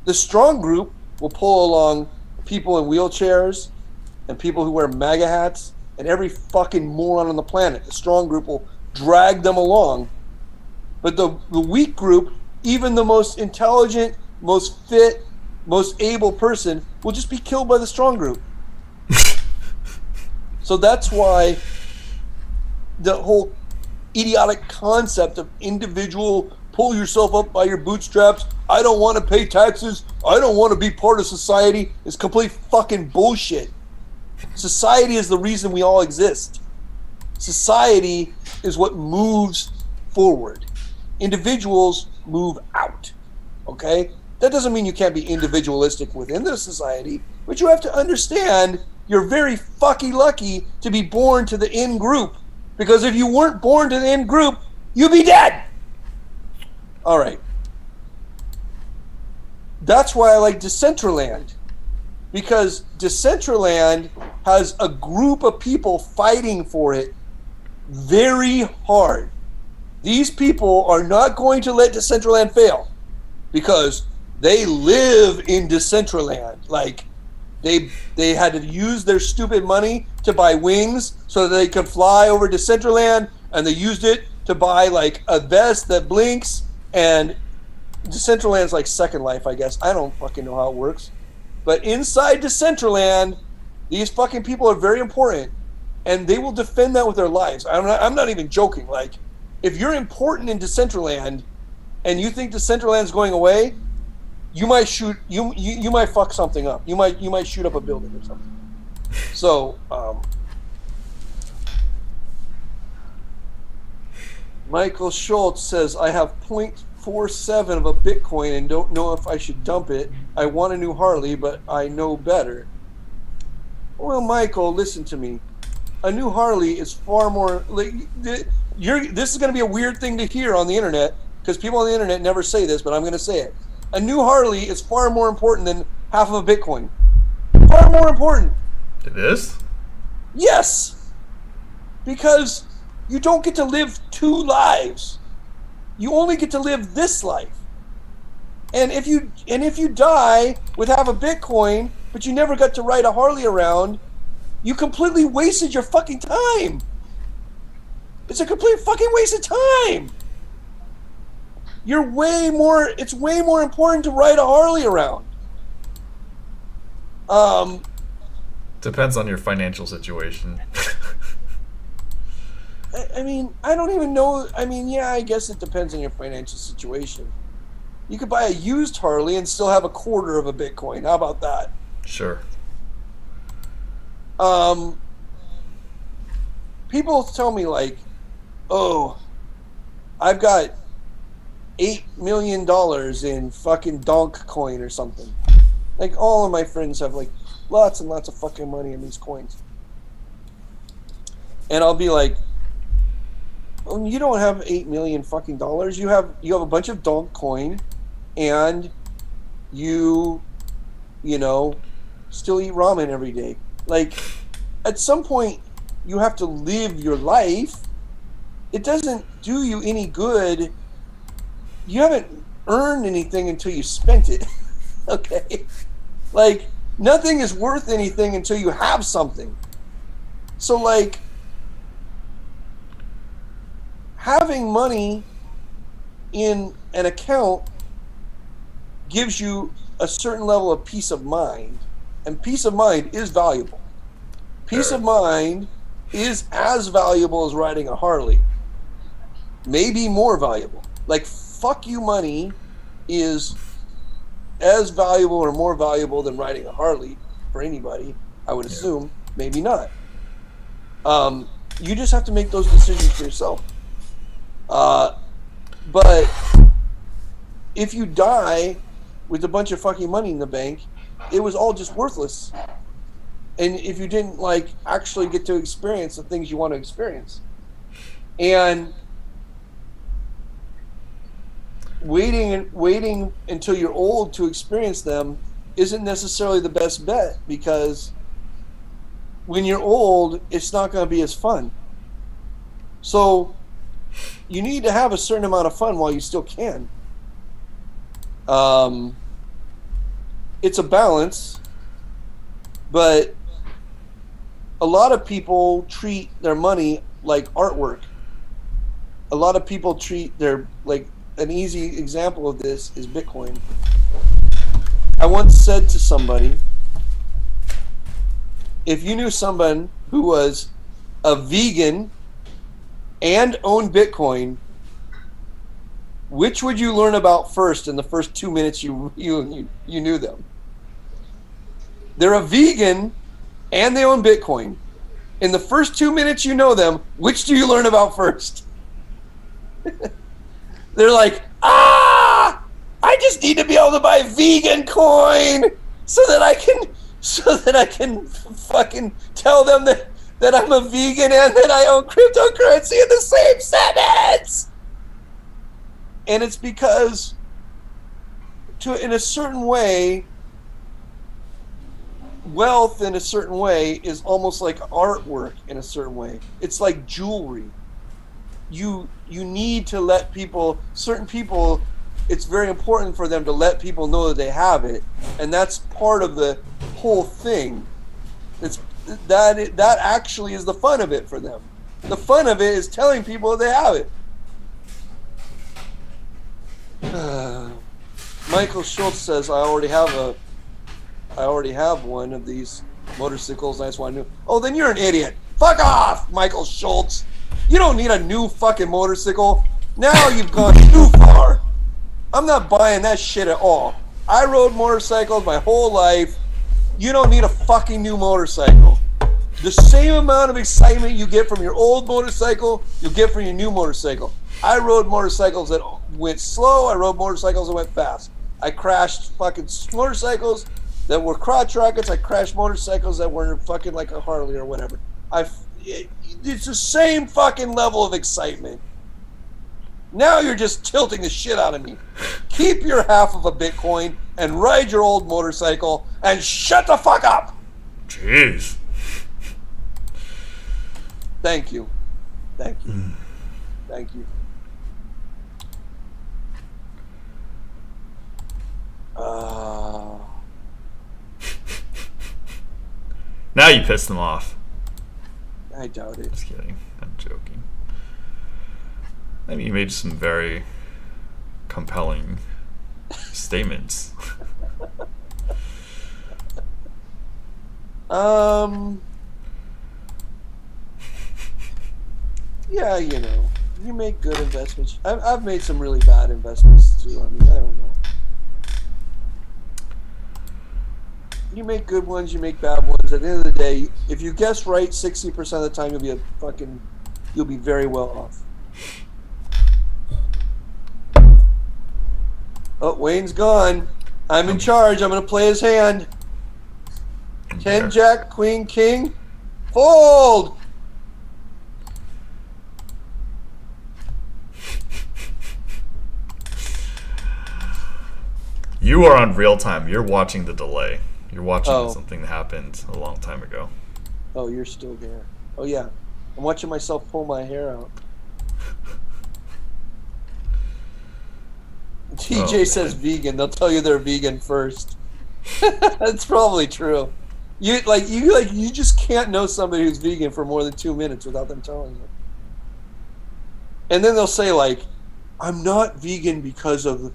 The strong group will pull along people in wheelchairs and people who wear MAGA hats and every fucking moron on the planet. The strong group will drag them along. But the weak group, even the most intelligent, most fit, most able person will just be killed by the strong group. So that's why the whole idiotic concept of individual, pull yourself up by your bootstraps, I don't want to pay taxes, I don't want to be part of society, is complete fucking bullshit. Society is the reason we all exist. Society is what moves forward. Individuals move out. Okay? That doesn't mean you can't be individualistic within the society, but you have to understand you're very fucking lucky to be born to the in group. Because if you weren't born to the in group, you'd be dead. All right. That's why I like Decentraland. Because Decentraland has a group of people fighting for it very hard. These people are not going to let Decentraland fail because they live in Decentraland. Like, they had to use their stupid money to buy wings so that they could fly over Decentraland, and they used it to buy like a vest that blinks, and Decentraland's like Second Life, I guess. I don't fucking know how it works. But inside Decentraland, these fucking people are very important, and they will defend that with their lives. I'm not even joking. Like, if you're important in Decentraland and you think Decentraland's going away, you might shoot you might fuck something up. You might shoot up a building or something. So Michael Schultz says, I have 0.47 of a Bitcoin and don't know if I should dump it. I want a new Harley, but I know better. Well, Michael, listen to me. A new Harley is far more like this is going to be a weird thing to hear on the internet because people on the internet never say this, but I'm going to say it. A new Harley is far more important than half of a Bitcoin. Far more important. It is? Yes. Because you don't get to live two lives. You only get to live this life. And if you die with half a Bitcoin, but you never got to ride a Harley around, you completely wasted your fucking time. It's a complete fucking waste of time. It's way more important to ride a Harley around. Depends on your financial situation. I mean, I don't even know. I mean, yeah, I guess it depends on your financial situation. You could buy a used Harley and still have a quarter of a Bitcoin. How about that? Sure. People tell me like, oh, I've got $8 million in fucking donk coin or something. Like, all of my friends have like lots and lots of fucking money in these coins. And I'll be like, oh, you don't have $8 million fucking dollars. You have a bunch of donk coin, and you know, still eat ramen every day. Like, at some point, you have to live your life. It doesn't do you any good. You haven't earned anything until you spent it. Okay? Like, nothing is worth anything until you have something. So, like, having money in an account gives you a certain level of peace of mind. And peace of mind is valuable. Peace of mind is as valuable as riding a Harley. Maybe more valuable. Like, fuck you money is as valuable or more valuable than riding a Harley for anybody, I would assume. Maybe not. You just have to make those decisions for yourself. But if you die with a bunch of fucking money in the bank, it was all just worthless. and if you didn't like actually get to experience the things you want to experience. And waiting until you're old to experience them isn't necessarily the best bet, because when you're old, it's not going to be as fun. So you need to have a certain amount of fun while you still can. It's a balance, but a lot of people treat their money like artwork. A lot of people treat their, like, an easy example of this is Bitcoin. I once said to somebody, if you knew someone who was a vegan and owned Bitcoin, which would you learn about first in the first 2 minutes you knew them? They're a vegan and they own Bitcoin. In the first 2 minutes you know them, which do you learn about first? They're like, I just need to be able to buy vegan coin so that I can fucking tell them that I'm a vegan and that I own cryptocurrency in the same sentence. And it's because, in a certain way, wealth in a certain way is almost like artwork in a certain way. It's like jewelry. You need to let people, certain people, it's very important for them to let people know that they have it, and that's part of the whole thing. That actually is the fun of it for them. The fun of it is telling people that they have it. Michael Schultz says, I already have one of these motorcycles. I just want to know. Oh, then you're an idiot. Fuck off, Michael Schultz. You don't need a new fucking motorcycle. Now you've gone too far. I'm not buying that shit at all. I rode motorcycles my whole life. You don't need a fucking new motorcycle. The same amount of excitement you get from your old motorcycle, you'll get from your new motorcycle. I rode motorcycles that went slow. I rode motorcycles that went fast. I crashed fucking motorcycles that were crotch rockets. I crashed motorcycles that were fucking like a Harley or whatever. It's the same fucking level of excitement. Now you're just tilting the shit out of me. Keep your half of a Bitcoin and ride your old motorcycle and shut the fuck up. Jeez. Thank you. Thank you. Thank you. Now you pissed them off. I doubt it. Just kidding. I'm joking. I mean, you made some very compelling statements. Yeah, you know, you make good investments. I've made some really bad investments too. I mean, I don't know. You make good ones, you make bad ones. At the end of the day, if you guess right 60% of the time, you'll be very well off. Oh, Wayne's gone. I'm in charge. I'm going to play his hand. 10 Jack, Queen, King. Fold! You are on real time. You're watching the delay. You're watching Oh. something that happened a long time ago. Oh, you're still there. Oh, yeah. I'm watching myself pull my hair out. TJ says vegan. They'll tell you they're vegan first. That's probably true. You just can't know somebody who's vegan for more than 2 minutes without them telling you. And then they'll say like, "I'm not vegan because of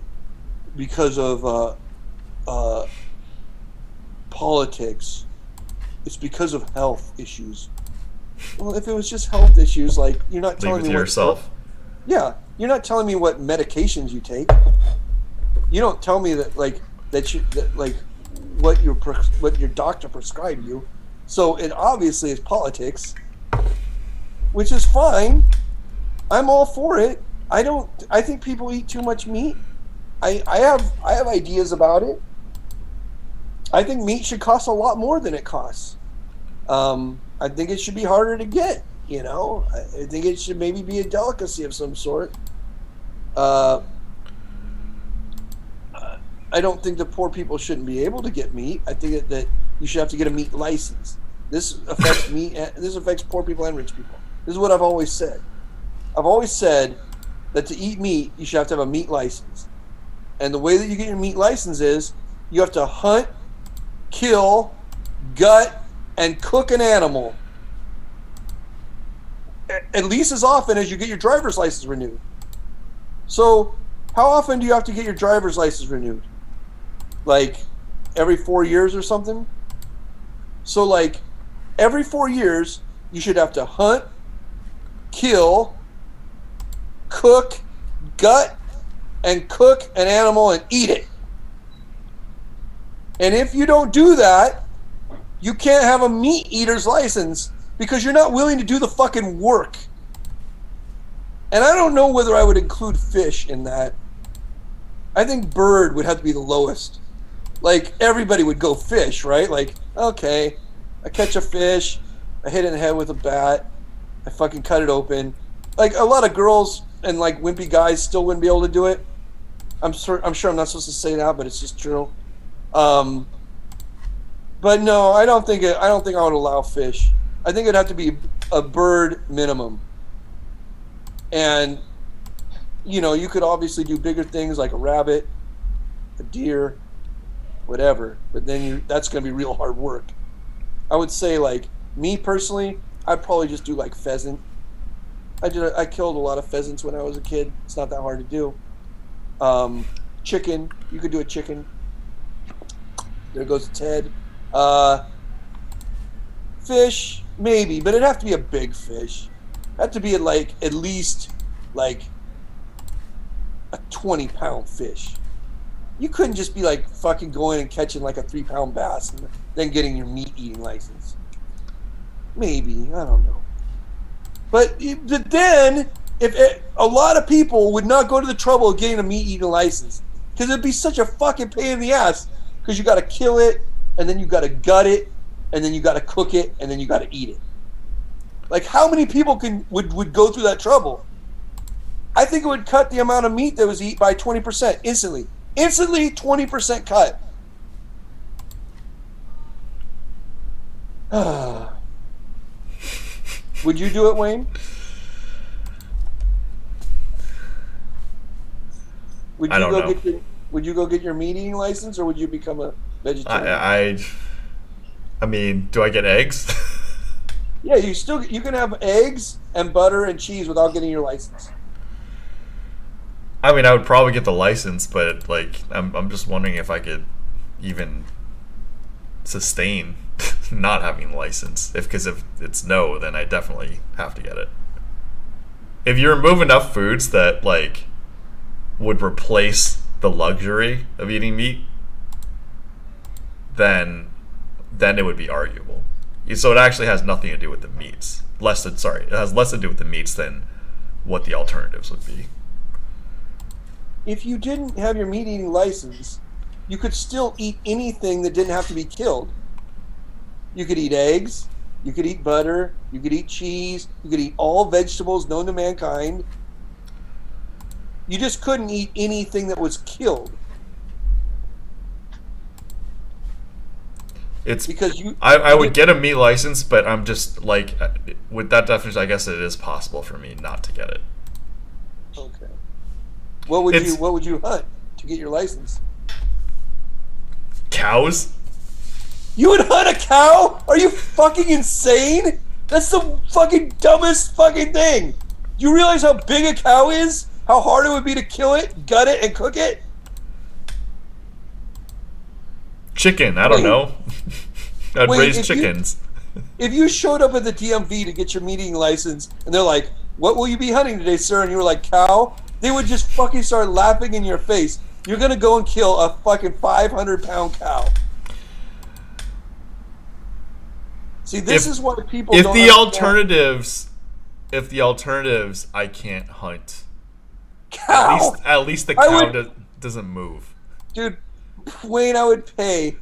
politics. It's because of health issues." Well, if it was just health issues, like, you're not telling Leave it me to yourself. Yeah, you're not telling me what medications you take. You don't tell me that what your doctor prescribed you. So it obviously is politics, which is fine. I'm all for it. I think people eat too much meat. I have ideas about it. I think meat should cost a lot more than it costs. I think it should be harder to get. I think it should maybe be a delicacy of some sort. I don't think that poor people shouldn't be able to get meat. I think that you should have to get a meat license. This affects meat. This affects poor people and rich people. This is what I've always said. I've always said that to eat meat, you should have to have a meat license. And the way that you get your meat license is you have to hunt, kill, gut, and cook an animal at least as often as you get your driver's license renewed. So how often do you have to get your driver's license renewed? Like every 4 years or something? So like every 4 years, you should have to hunt, kill, cook, gut, and cook an animal and eat it. And if you don't do that, you can't have a meat eater's license because you're not willing to do the fucking work. And I don't know whether I would include fish in that. I think bird would have to be the lowest. Like, everybody would go fish, right? Like, okay, I catch a fish, I hit it in the head with a bat, I fucking cut it open. Like, a lot of girls and, like, wimpy guys still wouldn't be able to do it. I'm sure I'm not supposed to say that, but it's just true. But no, I don't think I would allow fish. I think it'd have to be a bird minimum. And, you could obviously do bigger things like a rabbit, a deer, whatever. But then that's going to be real hard work. I would say, like, me personally, I'd probably just do, like, pheasant. I killed a lot of pheasants when I was a kid. It's not that hard to do. Chicken. You could do a chicken. There goes its head. Fish, maybe, but it'd have to be a big fish. It'd have to be at least a 20-pound fish. You couldn't just be like fucking going and catching like a 3-pound bass and then getting your meat eating license. Maybe, I don't know. But then, a lot of people would not go to the trouble of getting a meat eating license because it'd be such a fucking pain in the ass. Because you got to kill it, and then you got to gut it, and then you got to cook it, and then you got to eat it. Like, how many people would go through that trouble? I think it would cut the amount of meat that was eaten by 20% instantly. Instantly, 20% cut. Would you do it, Wayne? I don't know. Would you go get your meat eating license, or would you become a vegetarian? I mean, do I get eggs? Yeah, you can have eggs and butter and cheese without getting your license. I mean, I would probably get the license, but like, I'm just wondering if I could even sustain not having a license. Because if it's no, then I definitely have to get it. If you remove enough foods that like would replace the luxury of eating meat, then it would be arguable. So it actually has nothing to do with the meats. It has less to do with the meats than what the alternatives would be. If you didn't have your meat eating license, you could still eat anything that didn't have to be killed. You could eat eggs, you could eat butter, you could eat cheese, you could eat all vegetables known to mankind. You just couldn't eat anything that was killed. It's because I would get a meat license, but I'm just like, with that definition, I guess it is possible for me not to get it. Okay. What would you hunt to get your license? Cows? You would hunt a cow? Are you fucking insane? That's the fucking dumbest fucking thing. Do you realize how big a cow is? How hard it would be to kill it, gut it, and cook it? Chicken, I don't know. I'd raise chickens. If you showed up at the DMV to get your meat eating license, and they're like, "What will you be hunting today, sir?" and you were like, "Cow," they would just fucking start laughing in your face. You're gonna go and kill a fucking 500-pound cow. See, this is what people don't understand. If the alternatives, I can't hunt. Cow. At least the cow doesn't move. Dude, Wayne, I would pay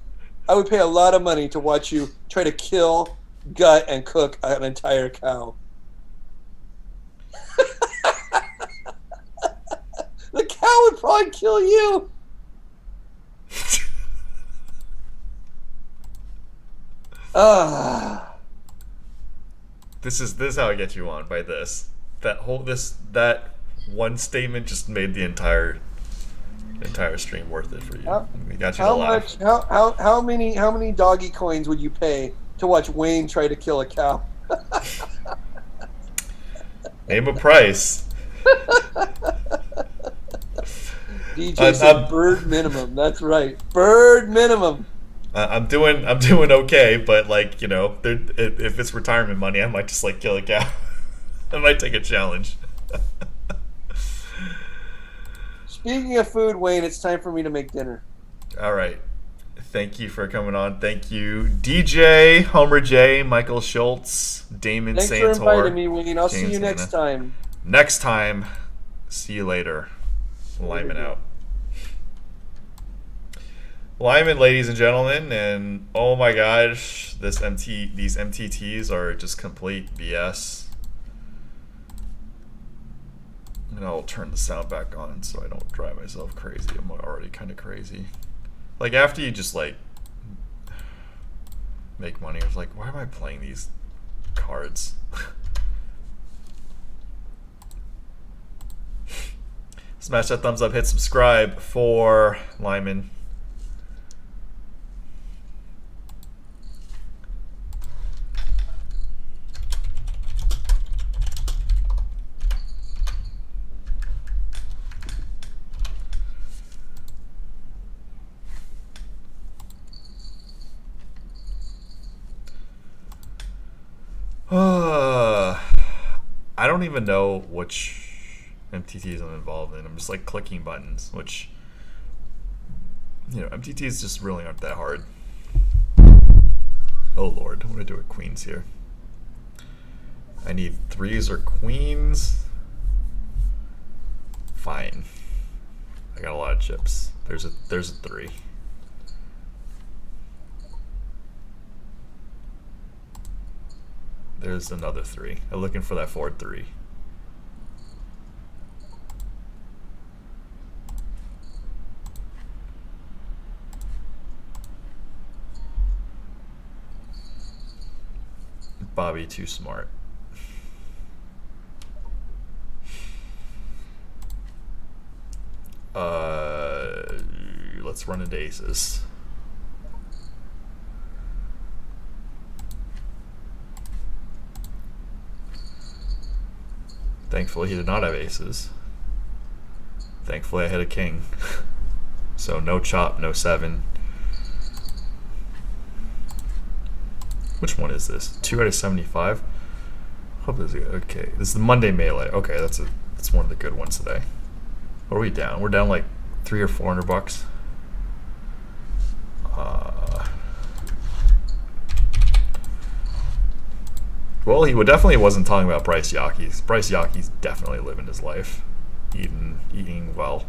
a lot of money to watch you try to kill gut and cook an entire cow. The cow would probably kill you. Ah. This is how I get you on by this. That one statement just made the entire stream worth it for you. We got you to laugh. How many doggy coins would you pay to watch Wayne try to kill a cow? Name a price. DJ said bird minimum. That's right, bird minimum. I'm doing okay, but like, you know, if it's retirement money, I might just like kill a cow. I might take a challenge. Speaking of food, Wayne, it's time for me to make dinner. All right. Thank you for coming on. Thank you, DJ, Homer J, Michael Schultz, Damon Thanks Santor. for inviting me, Wayne. I'll see you James next time. Next time. See you later. Lyman out. Lyman, ladies and gentlemen, and oh my gosh, these MTTs are just complete BS. And I'll turn the sound back on so I don't drive myself crazy. I'm already kind of crazy. Like, after you just like make money, I was like, why am I playing these cards? Smash that thumbs up, hit subscribe for Lyman. I don't even know which MTTs I'm involved in. I'm just like clicking buttons, which, you know, MTTs just really aren't that hard. Oh Lord, what do I do with queens here? I need threes or queens. Fine. I got a lot of chips. There's a 3. There's another 3. I'm looking for that 4-3. Bobby, too smart. Let's run into aces. Thankfully, he did not have aces. Thankfully, I hit a king. So no chop, no 7. Which one is this? 2 out of 75? Hope this is okay. This is the Monday melee. Okay, that's one of the good ones today. What are we down? We're down like $300 or $400. Well, he definitely wasn't talking about Bryce Yaki's. Bryce Yaki's definitely living his life, eating well.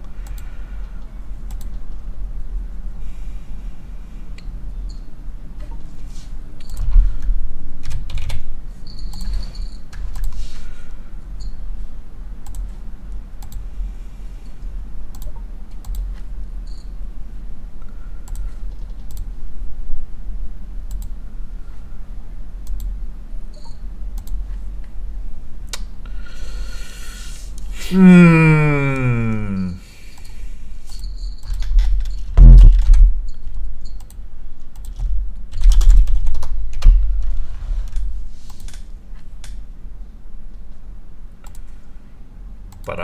But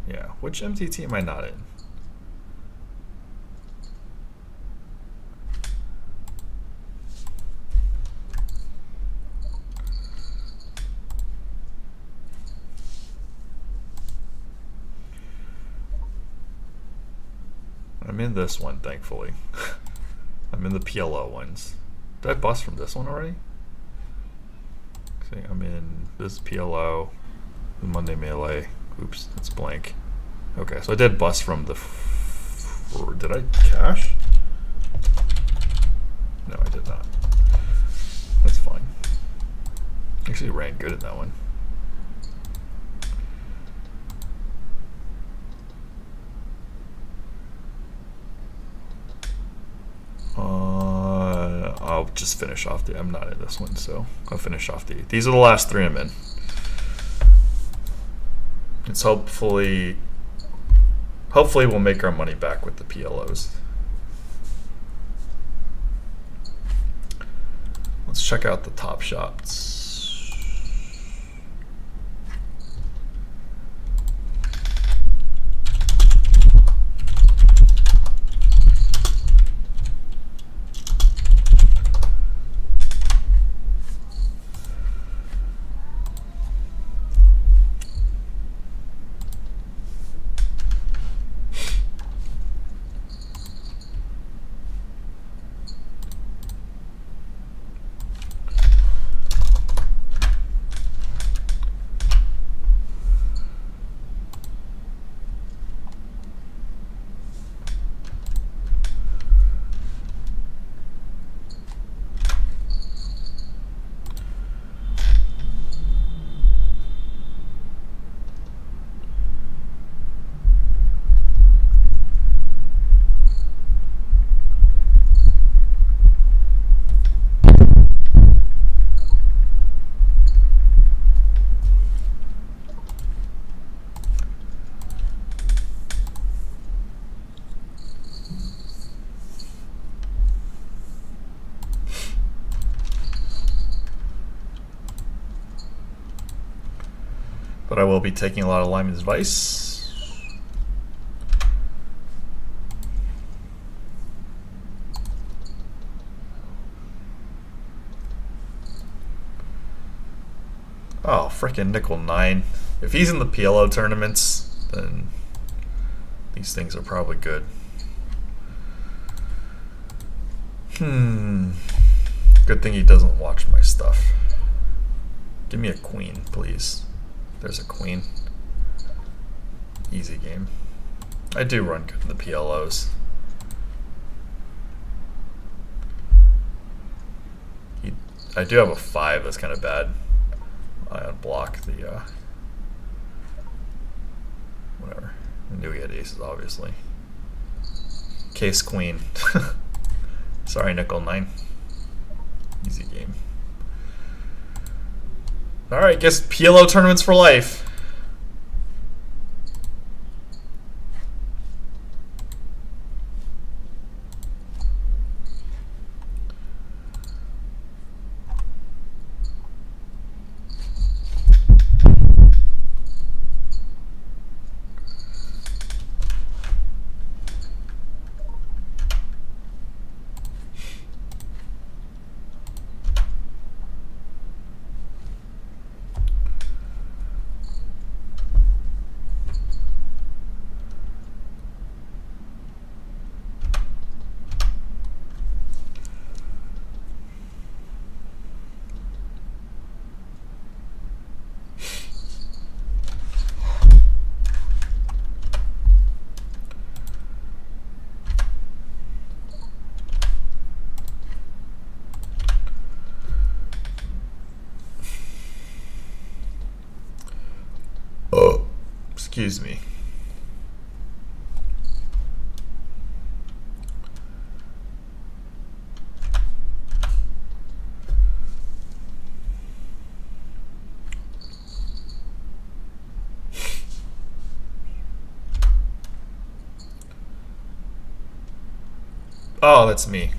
yeah, which MTT am I not in? I'm in this one, thankfully. I'm in the PLO ones. Did I bust from this one already? See, I'm in this PLO, the Monday Melee. Oops, that's blank. Okay, so I did bust from the... did I cash? No, I did not. Actually ran good in that one. I'll just finish off I'm not in this one, so I'll finish off these are the last 3 I'm in. It's hopefully we'll make our money back with the PLOs. Let's check out the top shots. But I will be taking a lot of Lyman's advice. Oh, frickin' nickel 9. If he's in the PLO tournaments, then these things are probably good. Good thing he doesn't watch my stuff. Give me a queen, please. There's a queen. Easy game. I do run good in the PLOs. I do have a 5 that's kind of bad. I unblock the whatever. I knew he had aces, obviously. Case queen. Sorry, nickel 9. Easy game. Alright, guess PLO tournaments for life. Excuse me. Oh, that's me.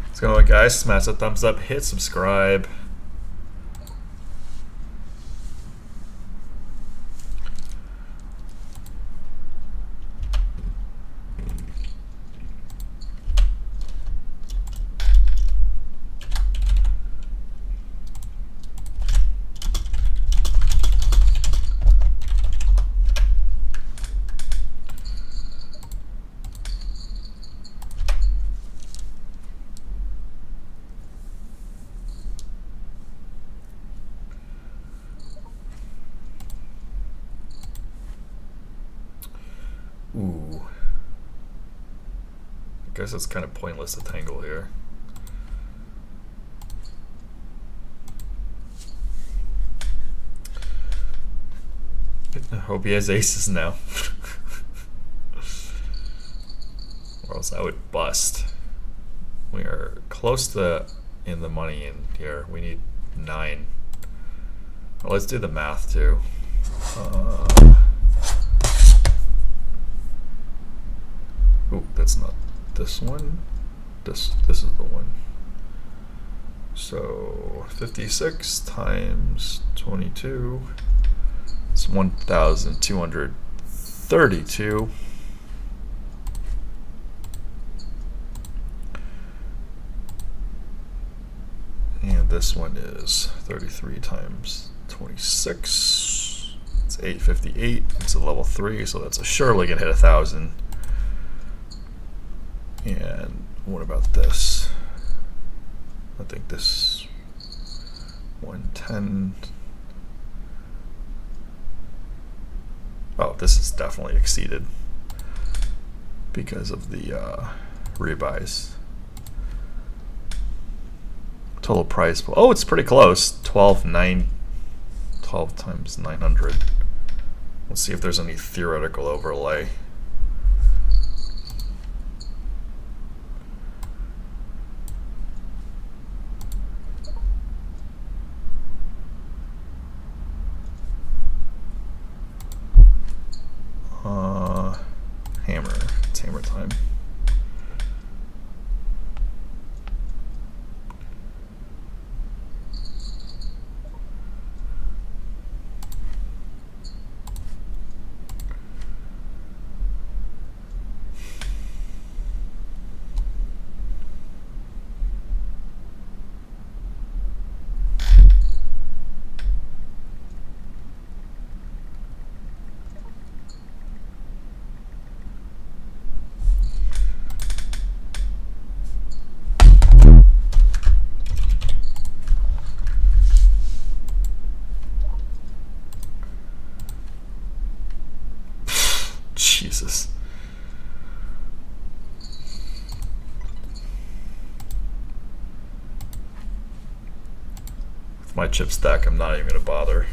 What's going on, guys? Smash that thumbs up, hit subscribe. I guess it's kind of pointless to tangle here. I hope he has aces now. Or else I would bust. We are close to in the money in here. We need 9. Well, let's do the math too. Oh, that's not this one. This is the one. So 56 times 22. It's 1,232. And this one is 33 times 26. It's 858. It's a level 3, so that's surely gonna hit 1,000. And what about this? I think this 110. Oh, this is definitely exceeded because of the rebuys. Total price. Oh, it's pretty close. 12 times 900. Let's see if there's any theoretical overlay. Hammer. It's hammer time. Jesus. With my chip stack, I'm not even going to bother,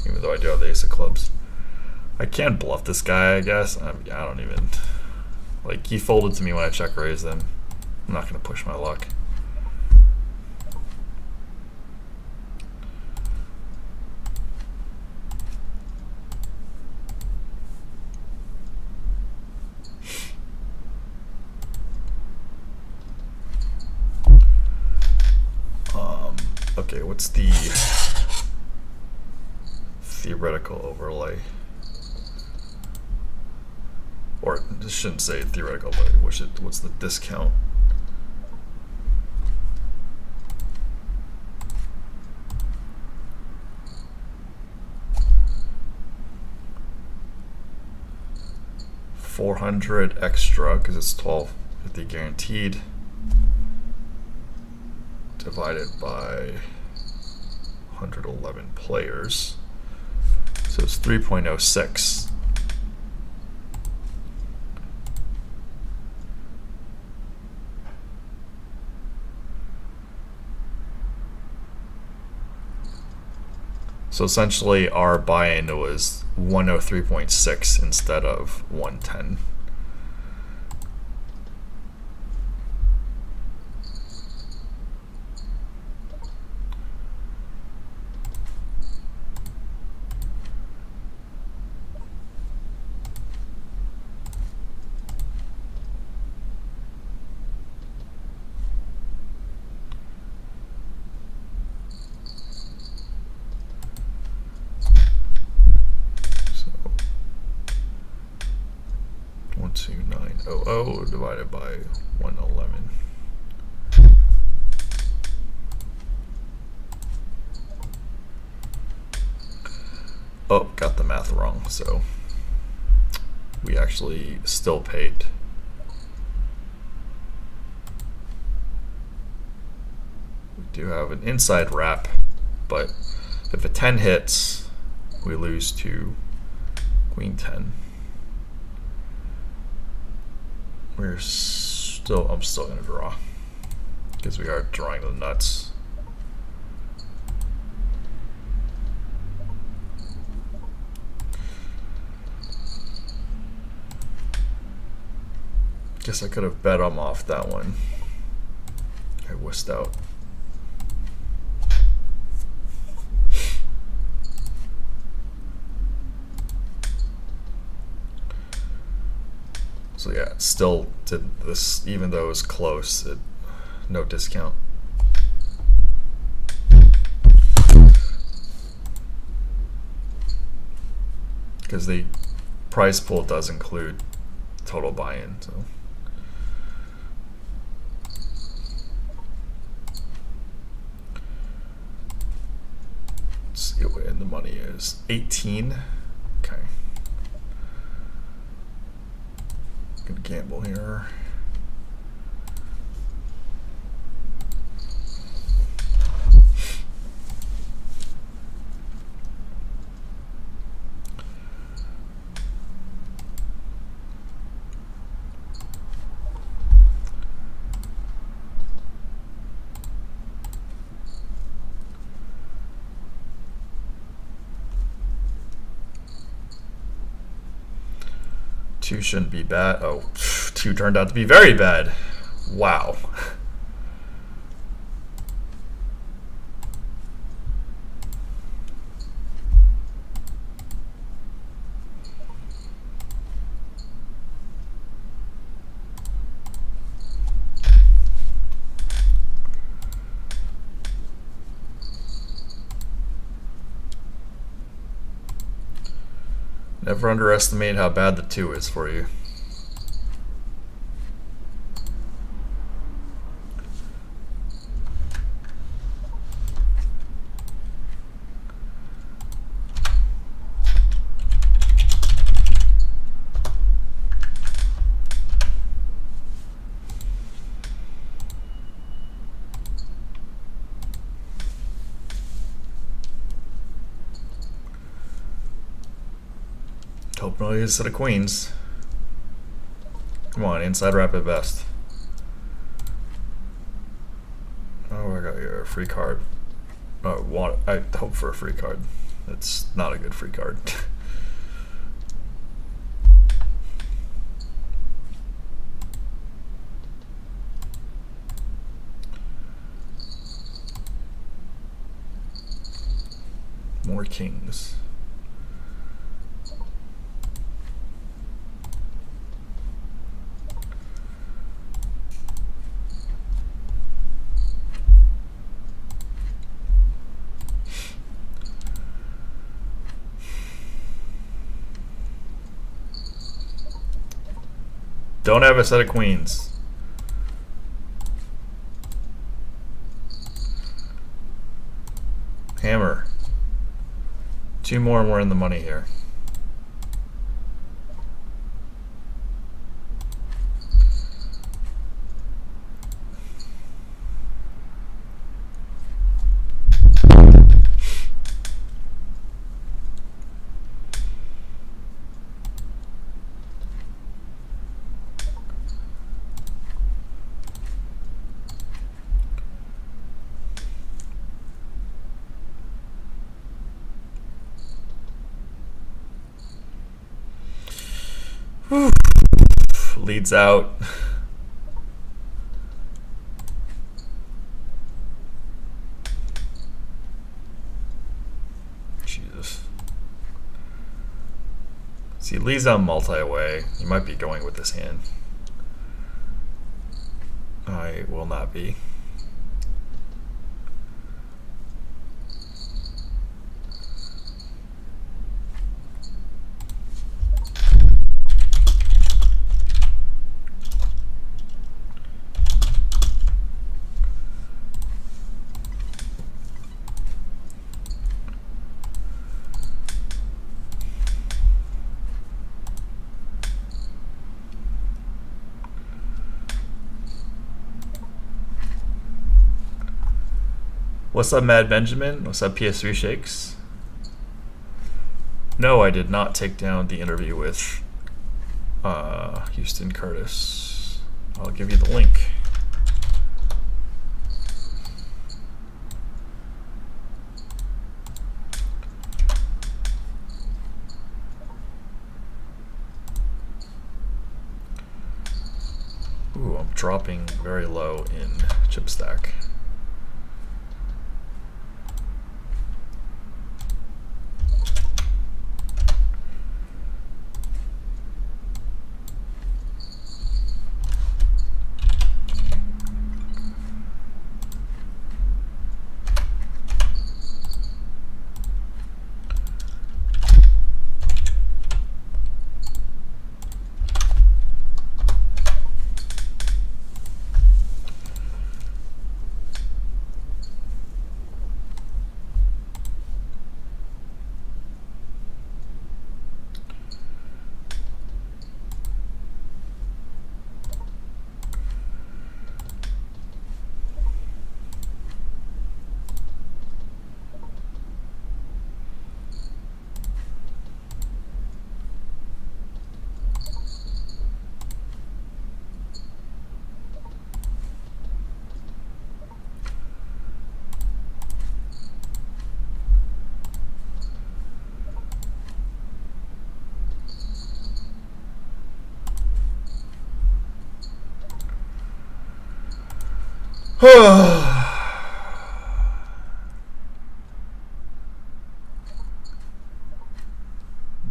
even though I do have the ace of clubs. I can bluff this guy, I guess. I don't even... Like, he folded to me when I check raised him. I'm not going to push my luck. Okay, what's the theoretical overlay? Or I shouldn't say theoretical, but what's the discount? $400 extra because it's 1250 guaranteed. Divided by 111 players, so it's 3.06. So essentially our buy-in was 103.6 instead of 110. So 12900 divided by 111. Oh, got the math wrong, so we actually still paid. We do have an inside wrap, but if a 10 hits, we lose to Queen 10. We're I'm still gonna draw because we are drawing the nuts. Guess I could have bet him off that one. I wussed out. So yeah, still did this, even though it was close, no discount. Because the price pool does include total buy-in, so. Let's see what the money is. 18. Okay. Gonna gamble here. Two shouldn't be bad. Oh, two turned out to be very bad. Wow. Never underestimate how bad the two is for you. Hoping I'll use a set of queens. Come on, inside wrap at best. Oh, I got your free card. Oh, I hope for a free card. It's not a good free card. More kings. Don't have a set of queens. Hammer. Two more and we're in the money here. Leads out. Jesus. See, leads out multi-way. You might be going with this hand. I will not be. What's up, Mad Benjamin? What's up, PS3 Shakes? No, I did not take down the interview with Houston Curtis. I'll give you the link. Ooh, I'm dropping very low in chip stack.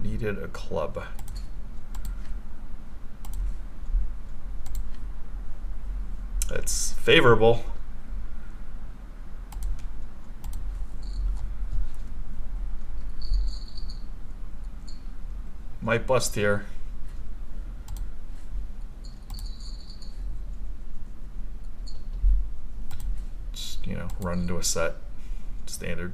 Needed a club. It's favorable. Might bust here. Just, you know, run into a set. Standard.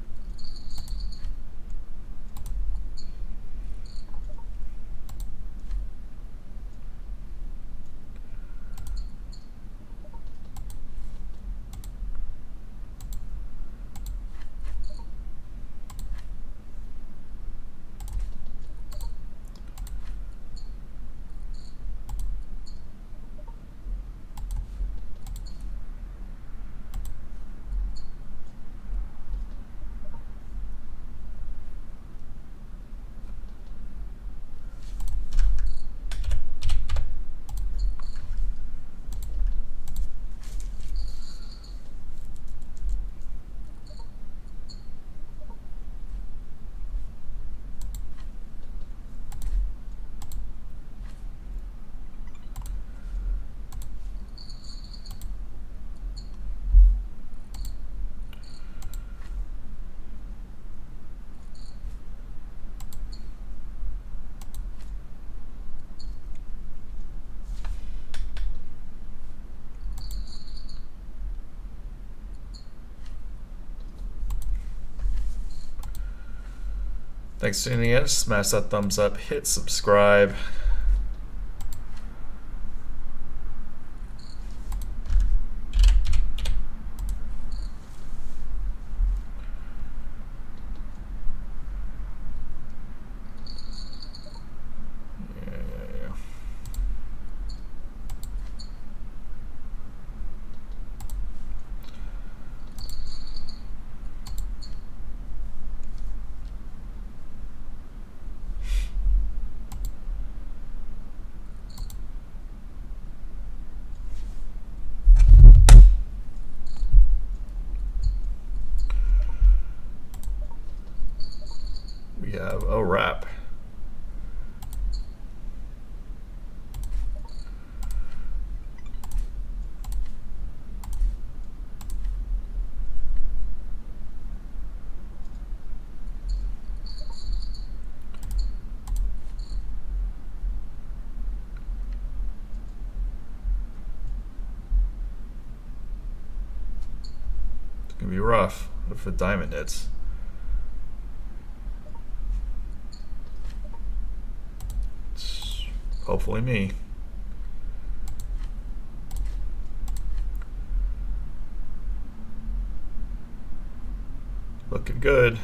Thanks for tuning in. Smash that thumbs up, hit subscribe. Yeah. We have a wrap. It's gonna be rough if the diamond hits. Hopefully me. Looking good.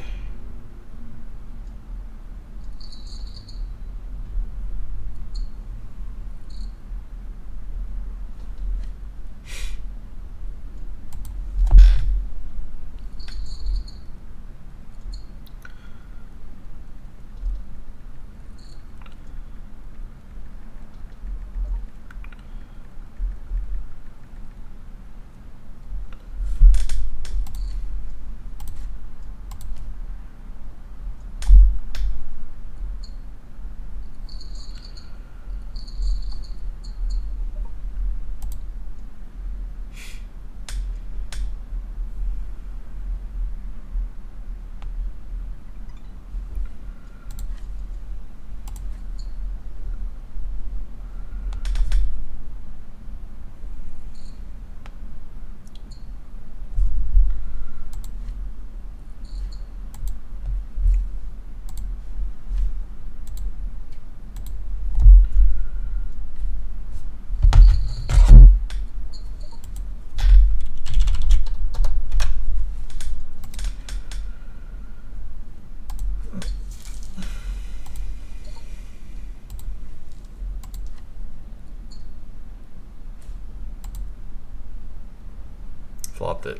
flopped it.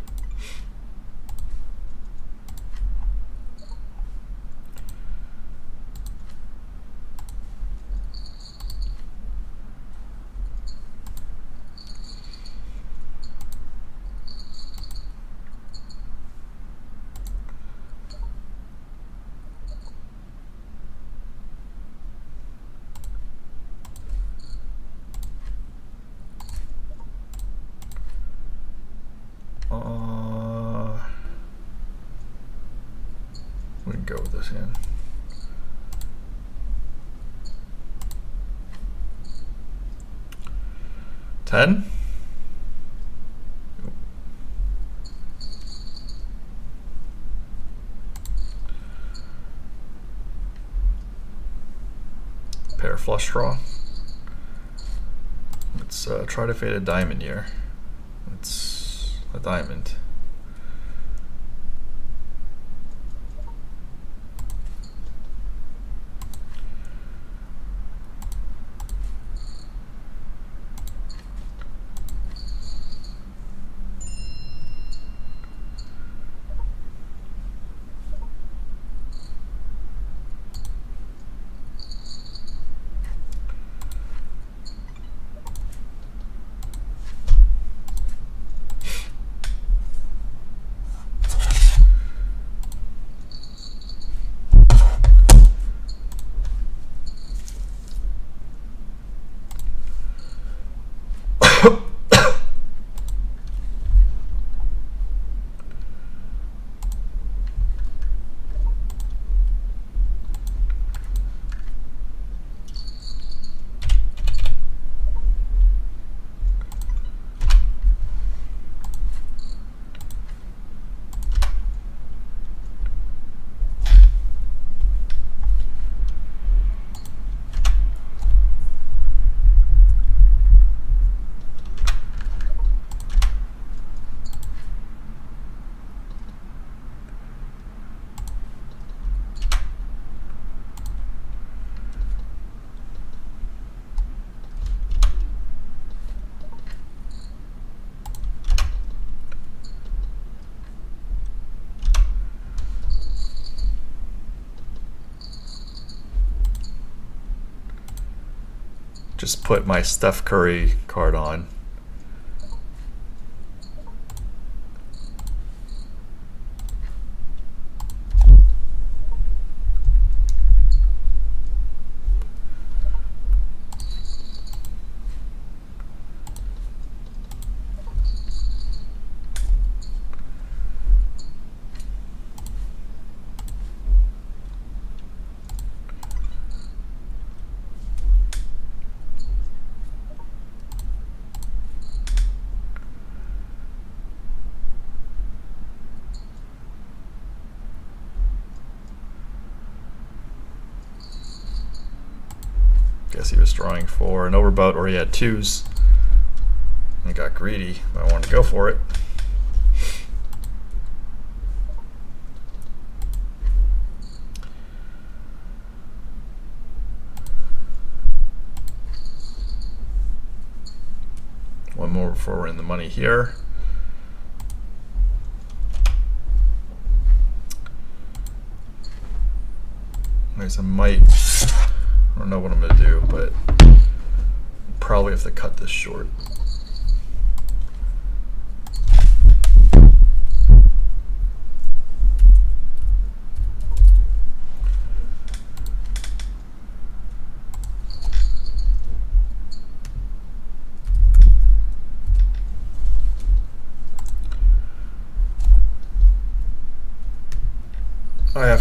We can go with this hand. $10. Pair flush draw. Let's try to fade a diamond here. It's a diamond. Just put my Steph Curry card on. Guess he was drawing for an overbout, or he had twos. And he got greedy. I wanted to go for it. One more before we're in the money here. Nice, I might. I don't know what I'm going to do, but probably have to cut this short. I have